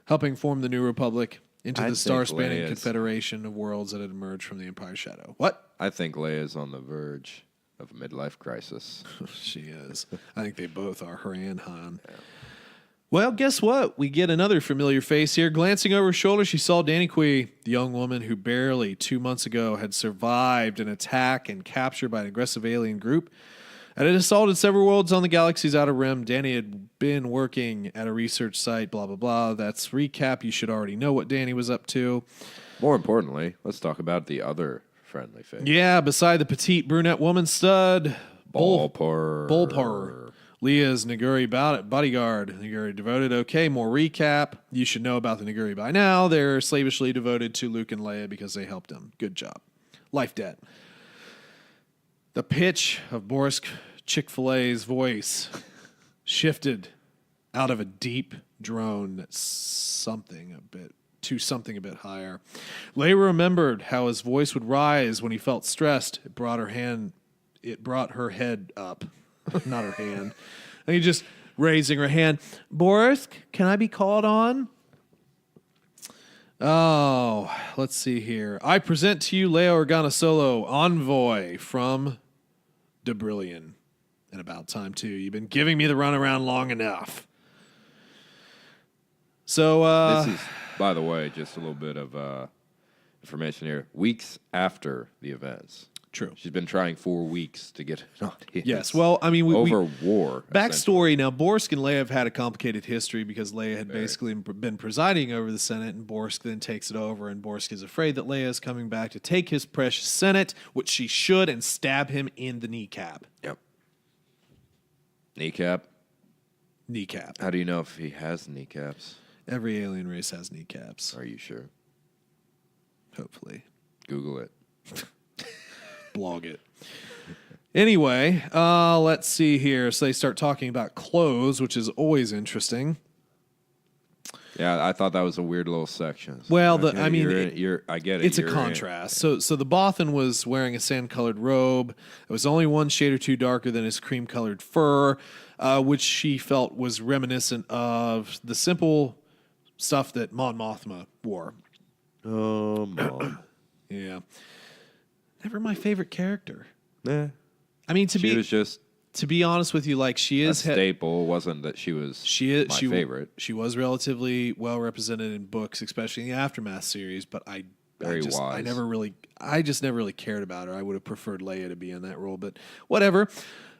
helping form the New Republic into the star-spanning confederation of worlds that had emerged from the Empire's shadow. What? I think Leia's on the verge of a midlife crisis. She is. I think they both are, her and Han. Yeah. Well, guess what? We get another familiar face here. Glancing over her shoulder, she saw Danny Quee, the young woman who barely 2 months ago had survived an attack and captured by an aggressive alien group. And it assaulted several worlds on the galaxy's outer rim. Danny had been working at a research site, blah, blah, blah. That's recap. You should already know what Danny was up to. More importantly, let's talk about the other friendly face. Yeah, beside the petite brunette woman stud, Bullpur. Leia's Naguri bodyguard. Naguri devoted. Okay, more recap. You should know about the Naguri by now. They're slavishly devoted to Luke and Leia because they helped him. Good job. Life debt. The pitch of Boris Chick-fil-A's voice shifted out of a deep drone that's something a bit higher. Leia remembered how his voice would rise when he felt stressed. It brought her head up. Not her hand. And he just raising her hand. Boris, can I be called on? Oh, let's see here. I present to you Leia Organa Solo, envoy from Debrillion. And about time, too. You've been giving me the runaround long enough. So, this is, by the way, just a little bit of information here. Weeks after the events. True. She's been trying 4 weeks to get an audience. Yes, well, I mean... war. Backstory, now, Borsk and Leia have had a complicated history because Leia had basically been presiding over the Senate, and Borsk then takes it over, and Borsk is afraid that Leia is coming back to take his precious Senate, which she should, and stab him in the kneecap. Yep. Kneecap? Kneecap. How do you know if he has kneecaps? Every alien race has kneecaps. Are you sure? Hopefully. Google it. Blog it. Anyway, let's see here. So they start talking about clothes, which is always interesting. Yeah, I thought that was a weird little section. Well, okay, I get it. It's a contrast. So the Bothan was wearing a sand-colored robe. It was only one shade or two darker than his cream-colored fur, which she felt was reminiscent of the simple stuff that Mon Mothma wore. Oh, Mom. Yeah. Never my favorite character. Yeah. I mean, to be honest with you, like she is a staple. Wasn't that she was my favorite? She was relatively well represented in books, especially in the Aftermath series. But I just never really cared about her. I would have preferred Leia to be in that role, but whatever.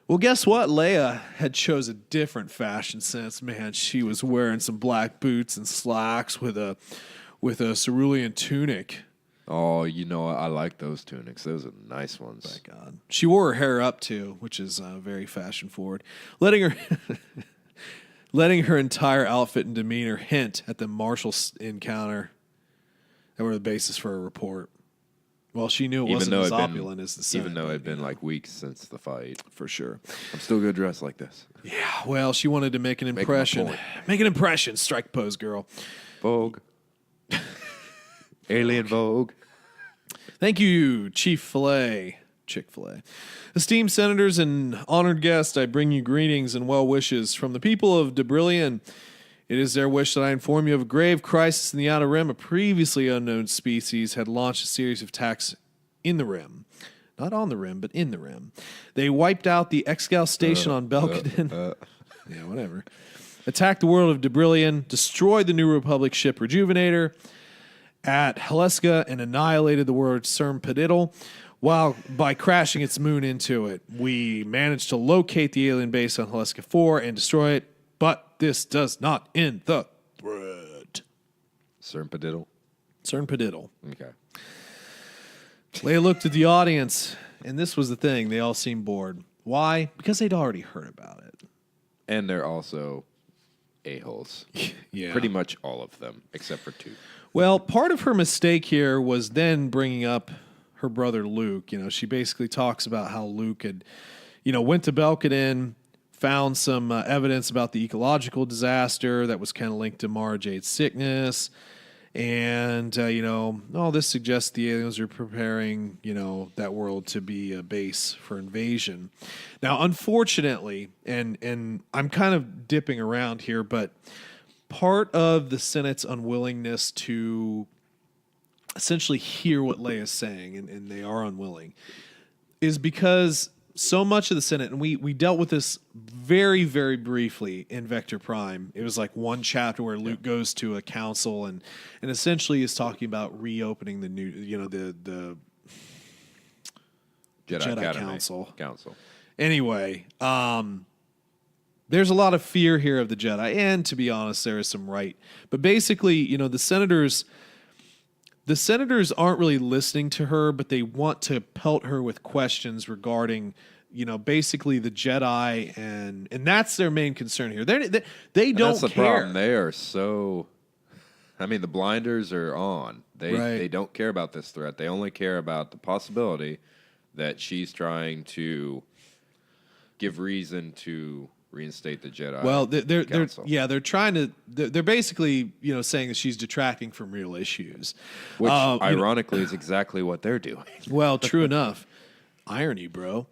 Well, guess what? Leia had chose a different fashion sense. Man, she was wearing some black boots and slacks with a cerulean tunic. Oh, I like those tunics. Those are nice ones. My God. She wore her hair up, too, which is very fashion-forward. Letting her entire outfit and demeanor hint at the martial encounter that were the basis for her report. Well, she knew it wasn't as opulent as the Senate. Even though it had been like weeks since the fight. For sure. I'm still going to dress like this. Yeah, well, she wanted to make an impression. Make an impression, strike pose, girl. Vogue. Alien Vogue. Thank you, Chief Chick-fil-A. Esteemed senators and honored guests, I bring you greetings and well wishes from the people of Debrillion. It is their wish that I inform you of a grave crisis in the Outer Rim. A previously unknown species had launched a series of attacks in the Rim. Not on the Rim, but in the Rim. They wiped out the Exgal station on Belkadin. Yeah, whatever. Attacked the world of Debrillion, destroyed the New Republic ship Rejuvenator at Heleska, and annihilated the world Serm-Padiddle. While by crashing its moon into it, we managed to locate the alien base on Heleska 4 and destroy it, but this does not end the thread. Serm-Padiddle? Serm-Padiddle. Okay. Leia looked at the audience, and this was the thing. They all seemed bored. Why? Because they'd already heard about it. And they're also a-holes. Yeah. Pretty much all of them, except for 2. Well, part of her mistake here was then bringing up her brother Luke. She basically talks about how Luke had, went to Belkadin, found some evidence about the ecological disaster that was kind of linked to Mara Jade's sickness. And, all this suggests the aliens are preparing, that world to be a base for invasion. Now, unfortunately, and I'm kind of dipping around here, but part of the Senate's unwillingness to essentially hear what Leia's saying, and they are unwilling, is because so much of the Senate, and we dealt with this very, very briefly in Vector Prime. It was like one chapter where Luke goes to a council and essentially is talking about reopening the new, the Jedi Council. Anyway, there's a lot of fear here of the Jedi, and to be honest, there is some right. But basically, the senators aren't really listening to her, but they want to pelt her with questions regarding, basically the Jedi, and that's their main concern here. They don't care. That's the problem. They are so. I mean, the blinders are on. They don't care about this threat. They only care about the possibility that she's trying to give reason to reinstate the Jedi. Well, they're Council. they're trying to. They're basically saying that she's detracting from real issues, which ironically is exactly what they're doing. Well, true enough. Irony, bro.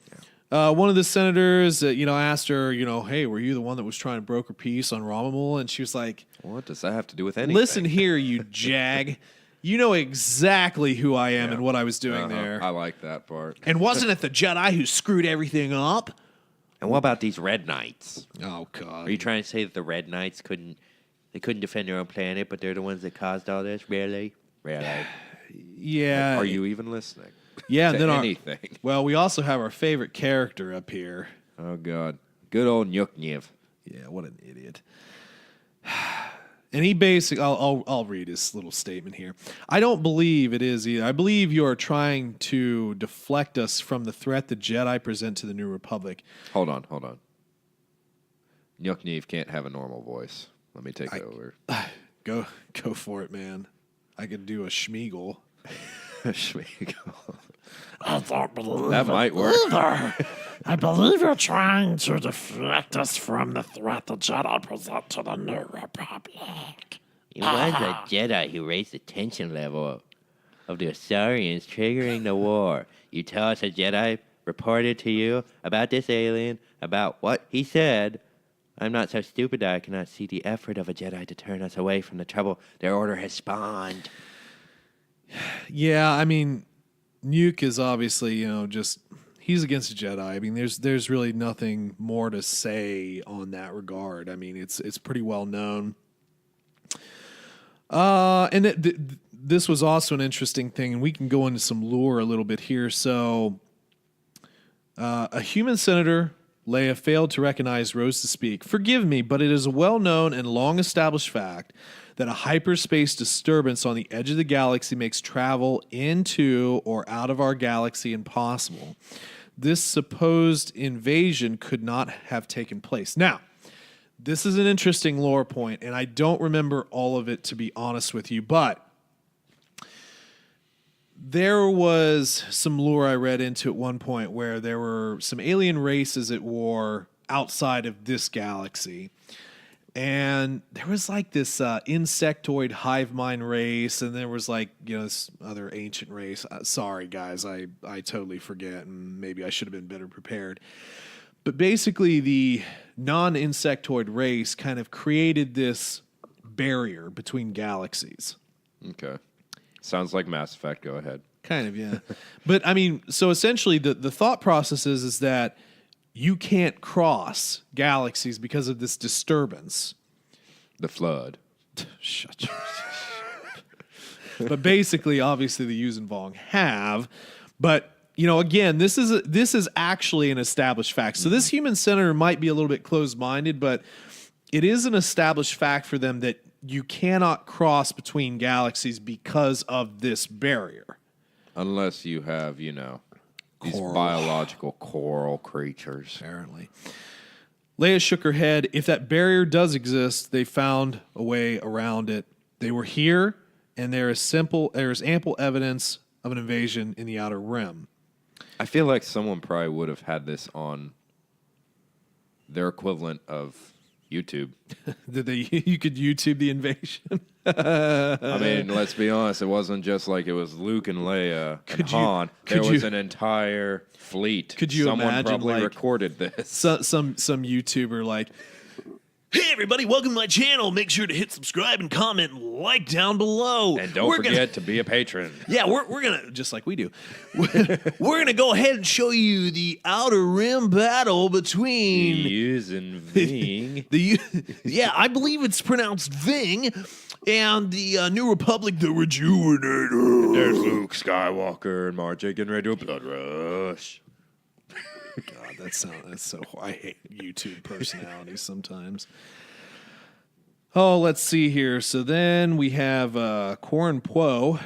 One of the senators, asked her, hey, were you the one that was trying to broker peace on Romulan? And she was like, what does that have to do with anything? Listen here, you jag. You know exactly who I am and what I was doing there. I like that part. And wasn't it the Jedi who screwed everything up? And what about these Red Knights? Oh, God. Are you trying to say that the Red Knights couldn't defend their own planet, but they're the ones that caused all this? Really? Yeah. Are you even listening? Yeah, to and then anything. Well, we also have our favorite character up here. Oh, God. Good old Nyukniev. Yeah, what an idiot. And he basically, I'll read his little statement here. I don't believe it is either. I believe you are trying to deflect us from the threat the Jedi present to the New Republic. Hold on. Nyukniev can't have a normal voice. Let me take over. Go for it, man. I could do a Schmeagol. I don't believe that might work. Either. I believe you're trying to deflect us from the threat the Jedi present to the New Republic. It was a Jedi who raised the tension level of the Asarians, triggering the war. You tell us a Jedi reported to you about this alien, about what he said. I'm not so stupid that I cannot see the effort of a Jedi to turn us away from the trouble their order has spawned. Yeah, I mean, Nuke is obviously, he's against the Jedi. I mean, there's really nothing more to say on that regard. I mean, it's pretty well known. And this was also an interesting thing, and we can go into some lore a little bit here. So, a human senator, Leia, failed to recognize Rose to speak. Forgive me, but it is a well-known and long-established fact that a hyperspace disturbance on the edge of the galaxy makes travel into or out of our galaxy impossible. This supposed invasion could not have taken place. Now, this is an interesting lore point, and I don't remember all of it, to be honest with you, but there was some lore I read into at one point where there were some alien races at war outside of this galaxy. And there was like this insectoid hive mind race, and there was this other ancient race. Sorry, guys, I totally forget, and maybe I should have been better prepared. But basically, the non-insectoid race kind of created this barrier between galaxies. Okay. Sounds like Mass Effect. Go ahead. Kind of, yeah. But, I mean, so essentially the thought process is that you can't cross galaxies because of this disturbance. The flood. Shut your But basically, obviously, the Yuuzhan Vong have. But, again, this is actually an established fact. So this human senator might be a little bit closed-minded, but it is an established fact for them that you cannot cross between galaxies because of this barrier. Unless you have, these biological coral creatures. Apparently. Leia shook her head. If that barrier does exist, they found a way around it. They were here, and there is ample evidence of an invasion in the Outer Rim. I feel like someone probably would have had this on their equivalent of YouTube. You could YouTube the invasion? I mean, let's be honest. It wasn't just like it was Luke and Leia and Han. There was an entire fleet. Could you Someone imagine, probably like, recorded this. Some YouTuber like, hey everybody, welcome to my channel. Make sure to hit subscribe and comment and like down below. And don't forget to be a patron. Yeah, we're gonna, just like we do, we're gonna go ahead and show you the Outer Rim battle between Use and Ving. Yeah, I believe it's pronounced Ving, and the New Republic, the Rejuvenator. There's Luke Skywalker and Marja getting ready to do a blood rush. God, that's so. I hate YouTube personalities sometimes. Oh, let's see here. So then we have Corn Poe.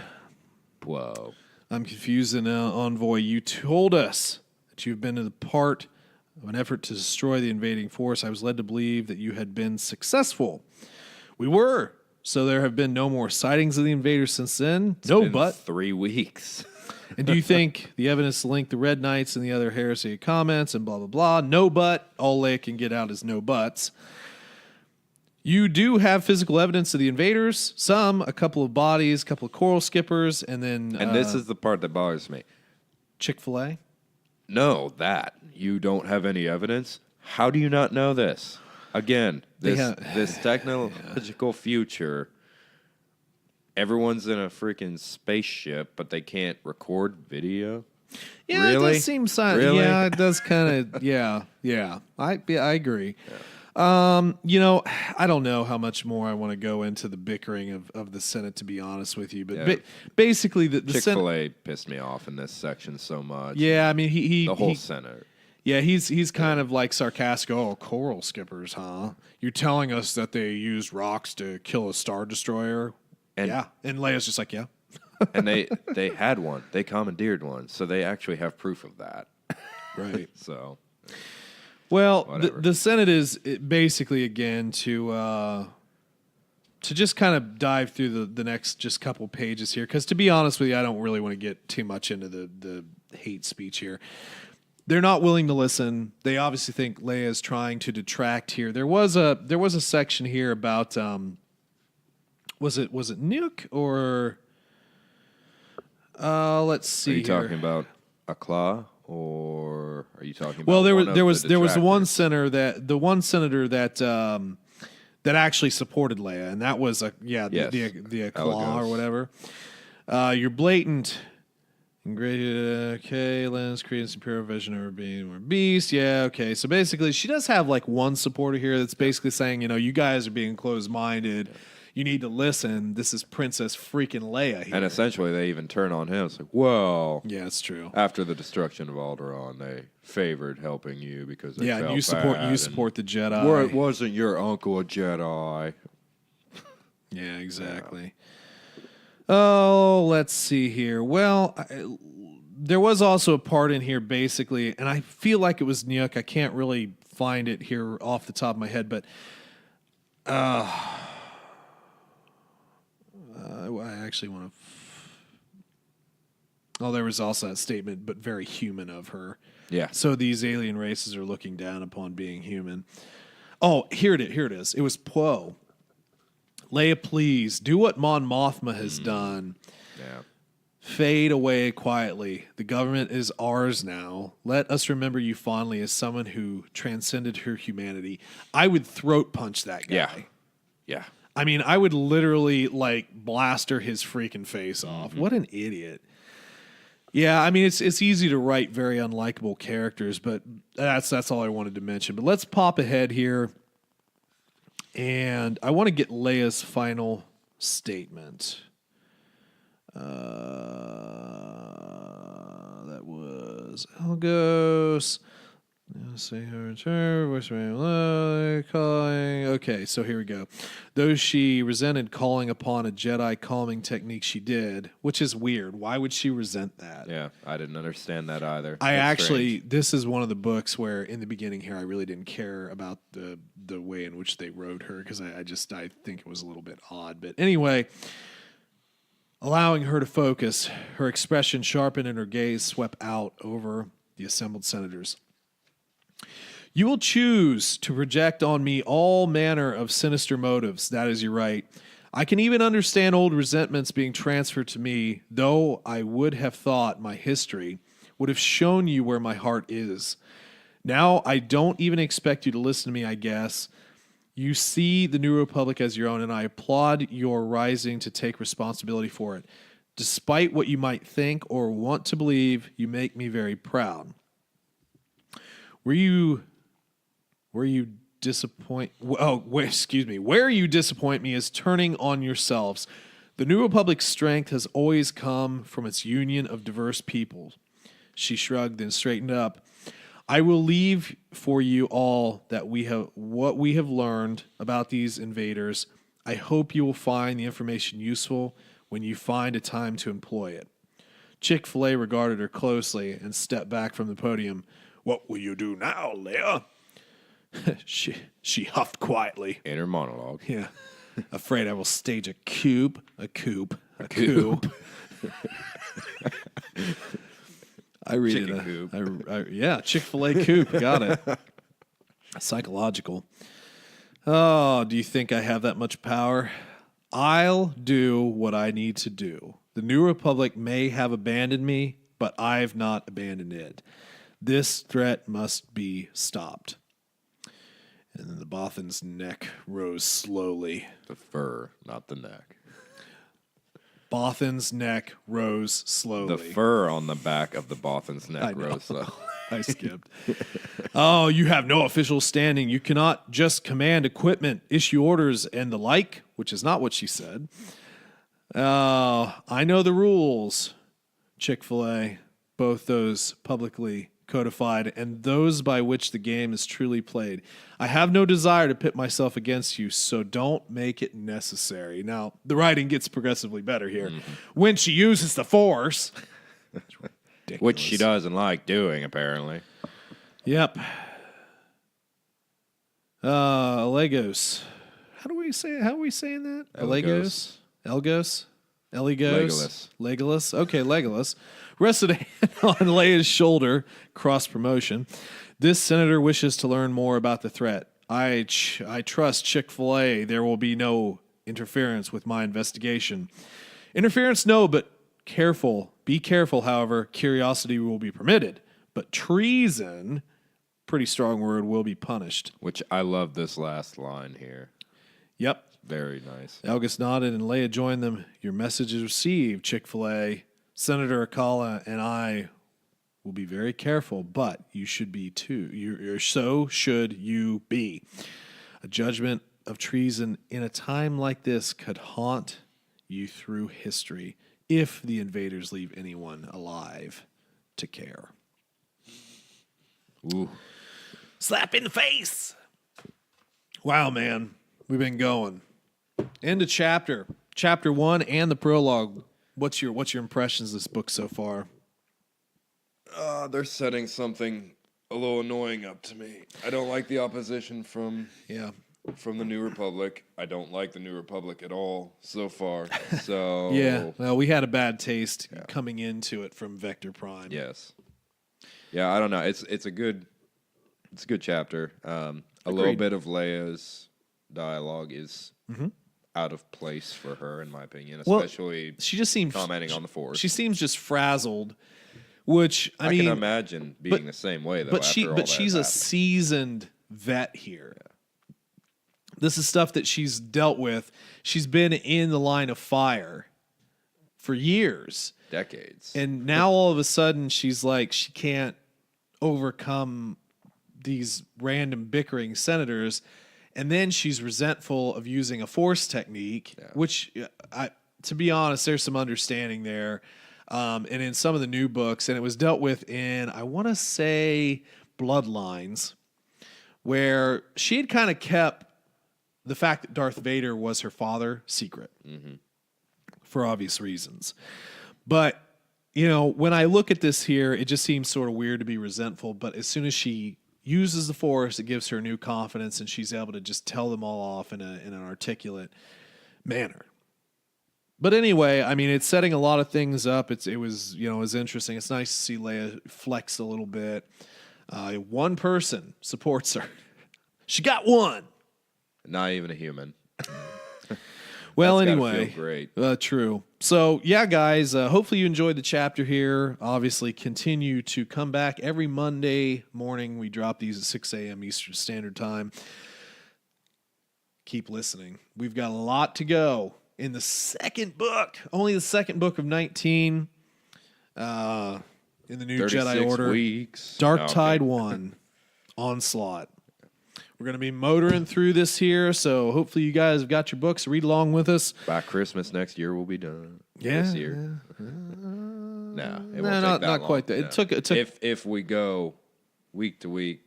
Whoa. I'm confused. And Envoy, you told us that you've been a part of an effort to destroy the invading force. I was led to believe that you had been successful. We were. So there have been no more sightings of the invaders since then. It's been 3 weeks. And do you think the evidence to link the Red Knights and the other heresy comments and blah, blah, blah? No but. All Leia can get out is no buts. You do have physical evidence of the invaders. A couple of bodies, a couple of coral skippers, and then... And this is the part that bothers me. Chick-fil-A? No, that. You don't have any evidence? How do you not know this? Again, this technological future... Everyone's in a freaking spaceship, but they can't record video. Yeah, really? It does seem silent. Really? Yeah, it does kind of. Yeah. I agree. Yeah. I don't know how much more I want to go into the bickering of the Senate, to be honest with you. But Yeah. basically, the Chick-fil-A Senate pissed me off in this section so much. Yeah, I mean the whole Senate. Yeah, he's kind of like sarcastic. Oh, coral skippers, huh? You're telling us that they used rocks to kill a Star Destroyer? And Leia's just like, yeah. And they had one. They commandeered one. So they actually have proof of that. Right. So. Well, the Senate is basically, again, to just kind of dive through the next just couple pages here. Because to be honest with you, I don't really want to get too much into the hate speech here. They're not willing to listen. They obviously think Leia is trying to detract here. There was a section here about... Was it Nuke or let's see. Are you here. talking about a claw, or are you talking about? Well, there was one senator that actually supported Leia, and that was the claw or whatever. You're blatant. Okay, Lens creating superior vision over being or beast. Yeah, okay. So basically, she does have like one supporter here that's basically saying, you guys are being closed-minded. You need to listen. This is Princess freaking Leia here. And essentially, they even turn on him. It's like, well, yeah, it's true. After the destruction of Alderaan, they favored helping you because they felt you support the Jedi. Where it wasn't your uncle a Jedi. Yeah, exactly. Yeah. Oh, let's see here. Well, there was also a part in here, basically, and I feel like it was Nyuk. I can't really find it here off the top of my head, but I actually want to... there was also that statement, but very human of her. Yeah. So these alien races are looking down upon being human. Oh, here it is. It was Poe. Leia, please, do what Mon Mothma has done. Yeah. Fade away quietly. The government is ours now. Let us remember you fondly as someone who transcended her humanity. I would throat punch that guy. Yeah. I mean, I would literally blaster his freaking face off. What an idiot. Yeah, I mean, it's easy to write very unlikable characters, but that's all I wanted to mention. But let's pop ahead here, and I want to get Leia's final statement. That was Elgos. See her return. Okay, so here we go. Though she resented calling upon a Jedi calming technique, she did, which is weird. Why would she resent that? Yeah, I didn't understand that either. This is one of the books where in the beginning here I really didn't care about the way in which they wrote her because I think it was a little bit odd. But anyway, allowing her to focus, her expression sharpened and her gaze swept out over the assembled senators. You will choose to project on me all manner of sinister motives. That is your right. I can even understand old resentments being transferred to me, though I would have thought my history would have shown you where my heart is. Now I don't even expect you to listen to me, I guess. You see the New Republic as your own, and I applaud your rising to take responsibility for it. Despite what you might think or want to believe, you make me very proud. Where you disappoint me is turning on yourselves. The New Republic's strength has always come from its union of diverse peoples. She shrugged and straightened up. I will leave for you all what we have learned about these invaders. I hope you will find the information useful when you find a time to employ it. Chick-fil-A regarded her closely and stepped back from the podium. What will you do now, Leia? She huffed quietly. Inner monologue. Yeah. Afraid I will stage a coup. I read Chicken it. coop. Yeah, Chick-fil-A coup. Got it. Psychological. Oh, do you think I have that much power? I'll do what I need to do. The New Republic may have abandoned me, but I've not abandoned it. This threat must be stopped. And then the Bothan's neck rose slowly. The fur, not the neck. Bothan's neck rose slowly. The fur on the back of the Bothan's neck rose slowly. I skipped. Oh, you have no official standing. You cannot just command equipment, issue orders, and the like, which is not what she said. I know the rules, Chick-fil-A, both those publicly codified and those by which the game is truly played. I have no desire to pit myself against you, so don't make it necessary. Now, the writing gets progressively better here. Mm-hmm. When she uses the Force, which she doesn't like doing, apparently. Yep. Legos. How are we saying that? Legos. Elgos? Eligos? Legolas. Okay, Legolas. Rested a hand on Leia's shoulder, cross promotion. This senator wishes to learn more about the threat. I trust Chick-fil-A. There will be no interference with my investigation. Interference, no, but careful. Be careful, however. Curiosity will be permitted. But treason, pretty strong word, will be punished. Which I love this last line here. Yep. Very nice. Elgis nodded and Leia joined them. Your message is received, Chick-fil-A. Senator Akala and I will be very careful, but you should be too. So should you be. A judgment of treason in a time like this could haunt you through history if the invaders leave anyone alive to care. Ooh. Slap in the face. Wow, man. We've been going. End of chapter 1 and the prologue. What's your impressions of this book so far? They're setting something a little annoying up to me. I don't like the opposition from the New Republic. I don't like the New Republic at all so far. So yeah, well, we had a bad taste coming into it from Vector Prime. Yes. Yeah, I don't know. It's a good chapter. A little bit of Leia's dialogue is out of place for her, in my opinion, especially she just seems commenting on the Force. She seems just frazzled, which I mean, can imagine being the same way though. But she's a seasoned vet here. Yeah. This is stuff that she's dealt with. She's been in the line of fire for years, decades, and now all of a sudden she's like she can't overcome these random bickering senators. And then she's resentful of using a Force technique, which, to be honest, there's some understanding there. And in some of the new books, and it was dealt with in, I want to say, Bloodlines, where she had kind of kept the fact that Darth Vader was her father secret for obvious reasons. But, when I look at this here, it just seems sort of weird to be resentful. But as soon as she uses the Force, it gives her new confidence, and she's able to just tell them all off in an articulate manner. But anyway, I mean, it's setting a lot of things up. It was interesting. It's nice to see Leia flex a little bit. One person supports her. She got one. Not even a human. Well, That's anyway, gotta feel great. True. So, yeah, guys, hopefully you enjoyed the chapter here. Obviously, continue to come back every Monday morning. We drop these at 6 a.m. Eastern Standard Time. Keep listening. We've got a lot to go in the second book. Only the second book of 19 in the new Jedi Order. Weeks. Dark Tide 1, Onslaught. We're going to be motoring through this here, so hopefully you guys have got your books. Read along with us. By Christmas next year, we'll be done. Yeah. This year. No, it won't take not that long. quite that. No. It took. If we go week to week,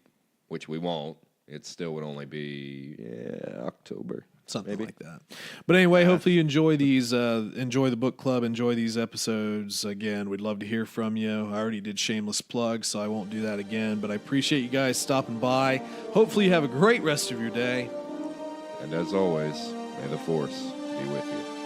which we won't, it still would only be October. Something maybe. like that. But anyway, hopefully you enjoy these, enjoy the book club, enjoy these episodes. Again, we'd love to hear from you. I already did shameless plugs, so I won't do that again. But I appreciate you guys stopping by. Hopefully you have a great rest of your day. And as always, may the Force be with you.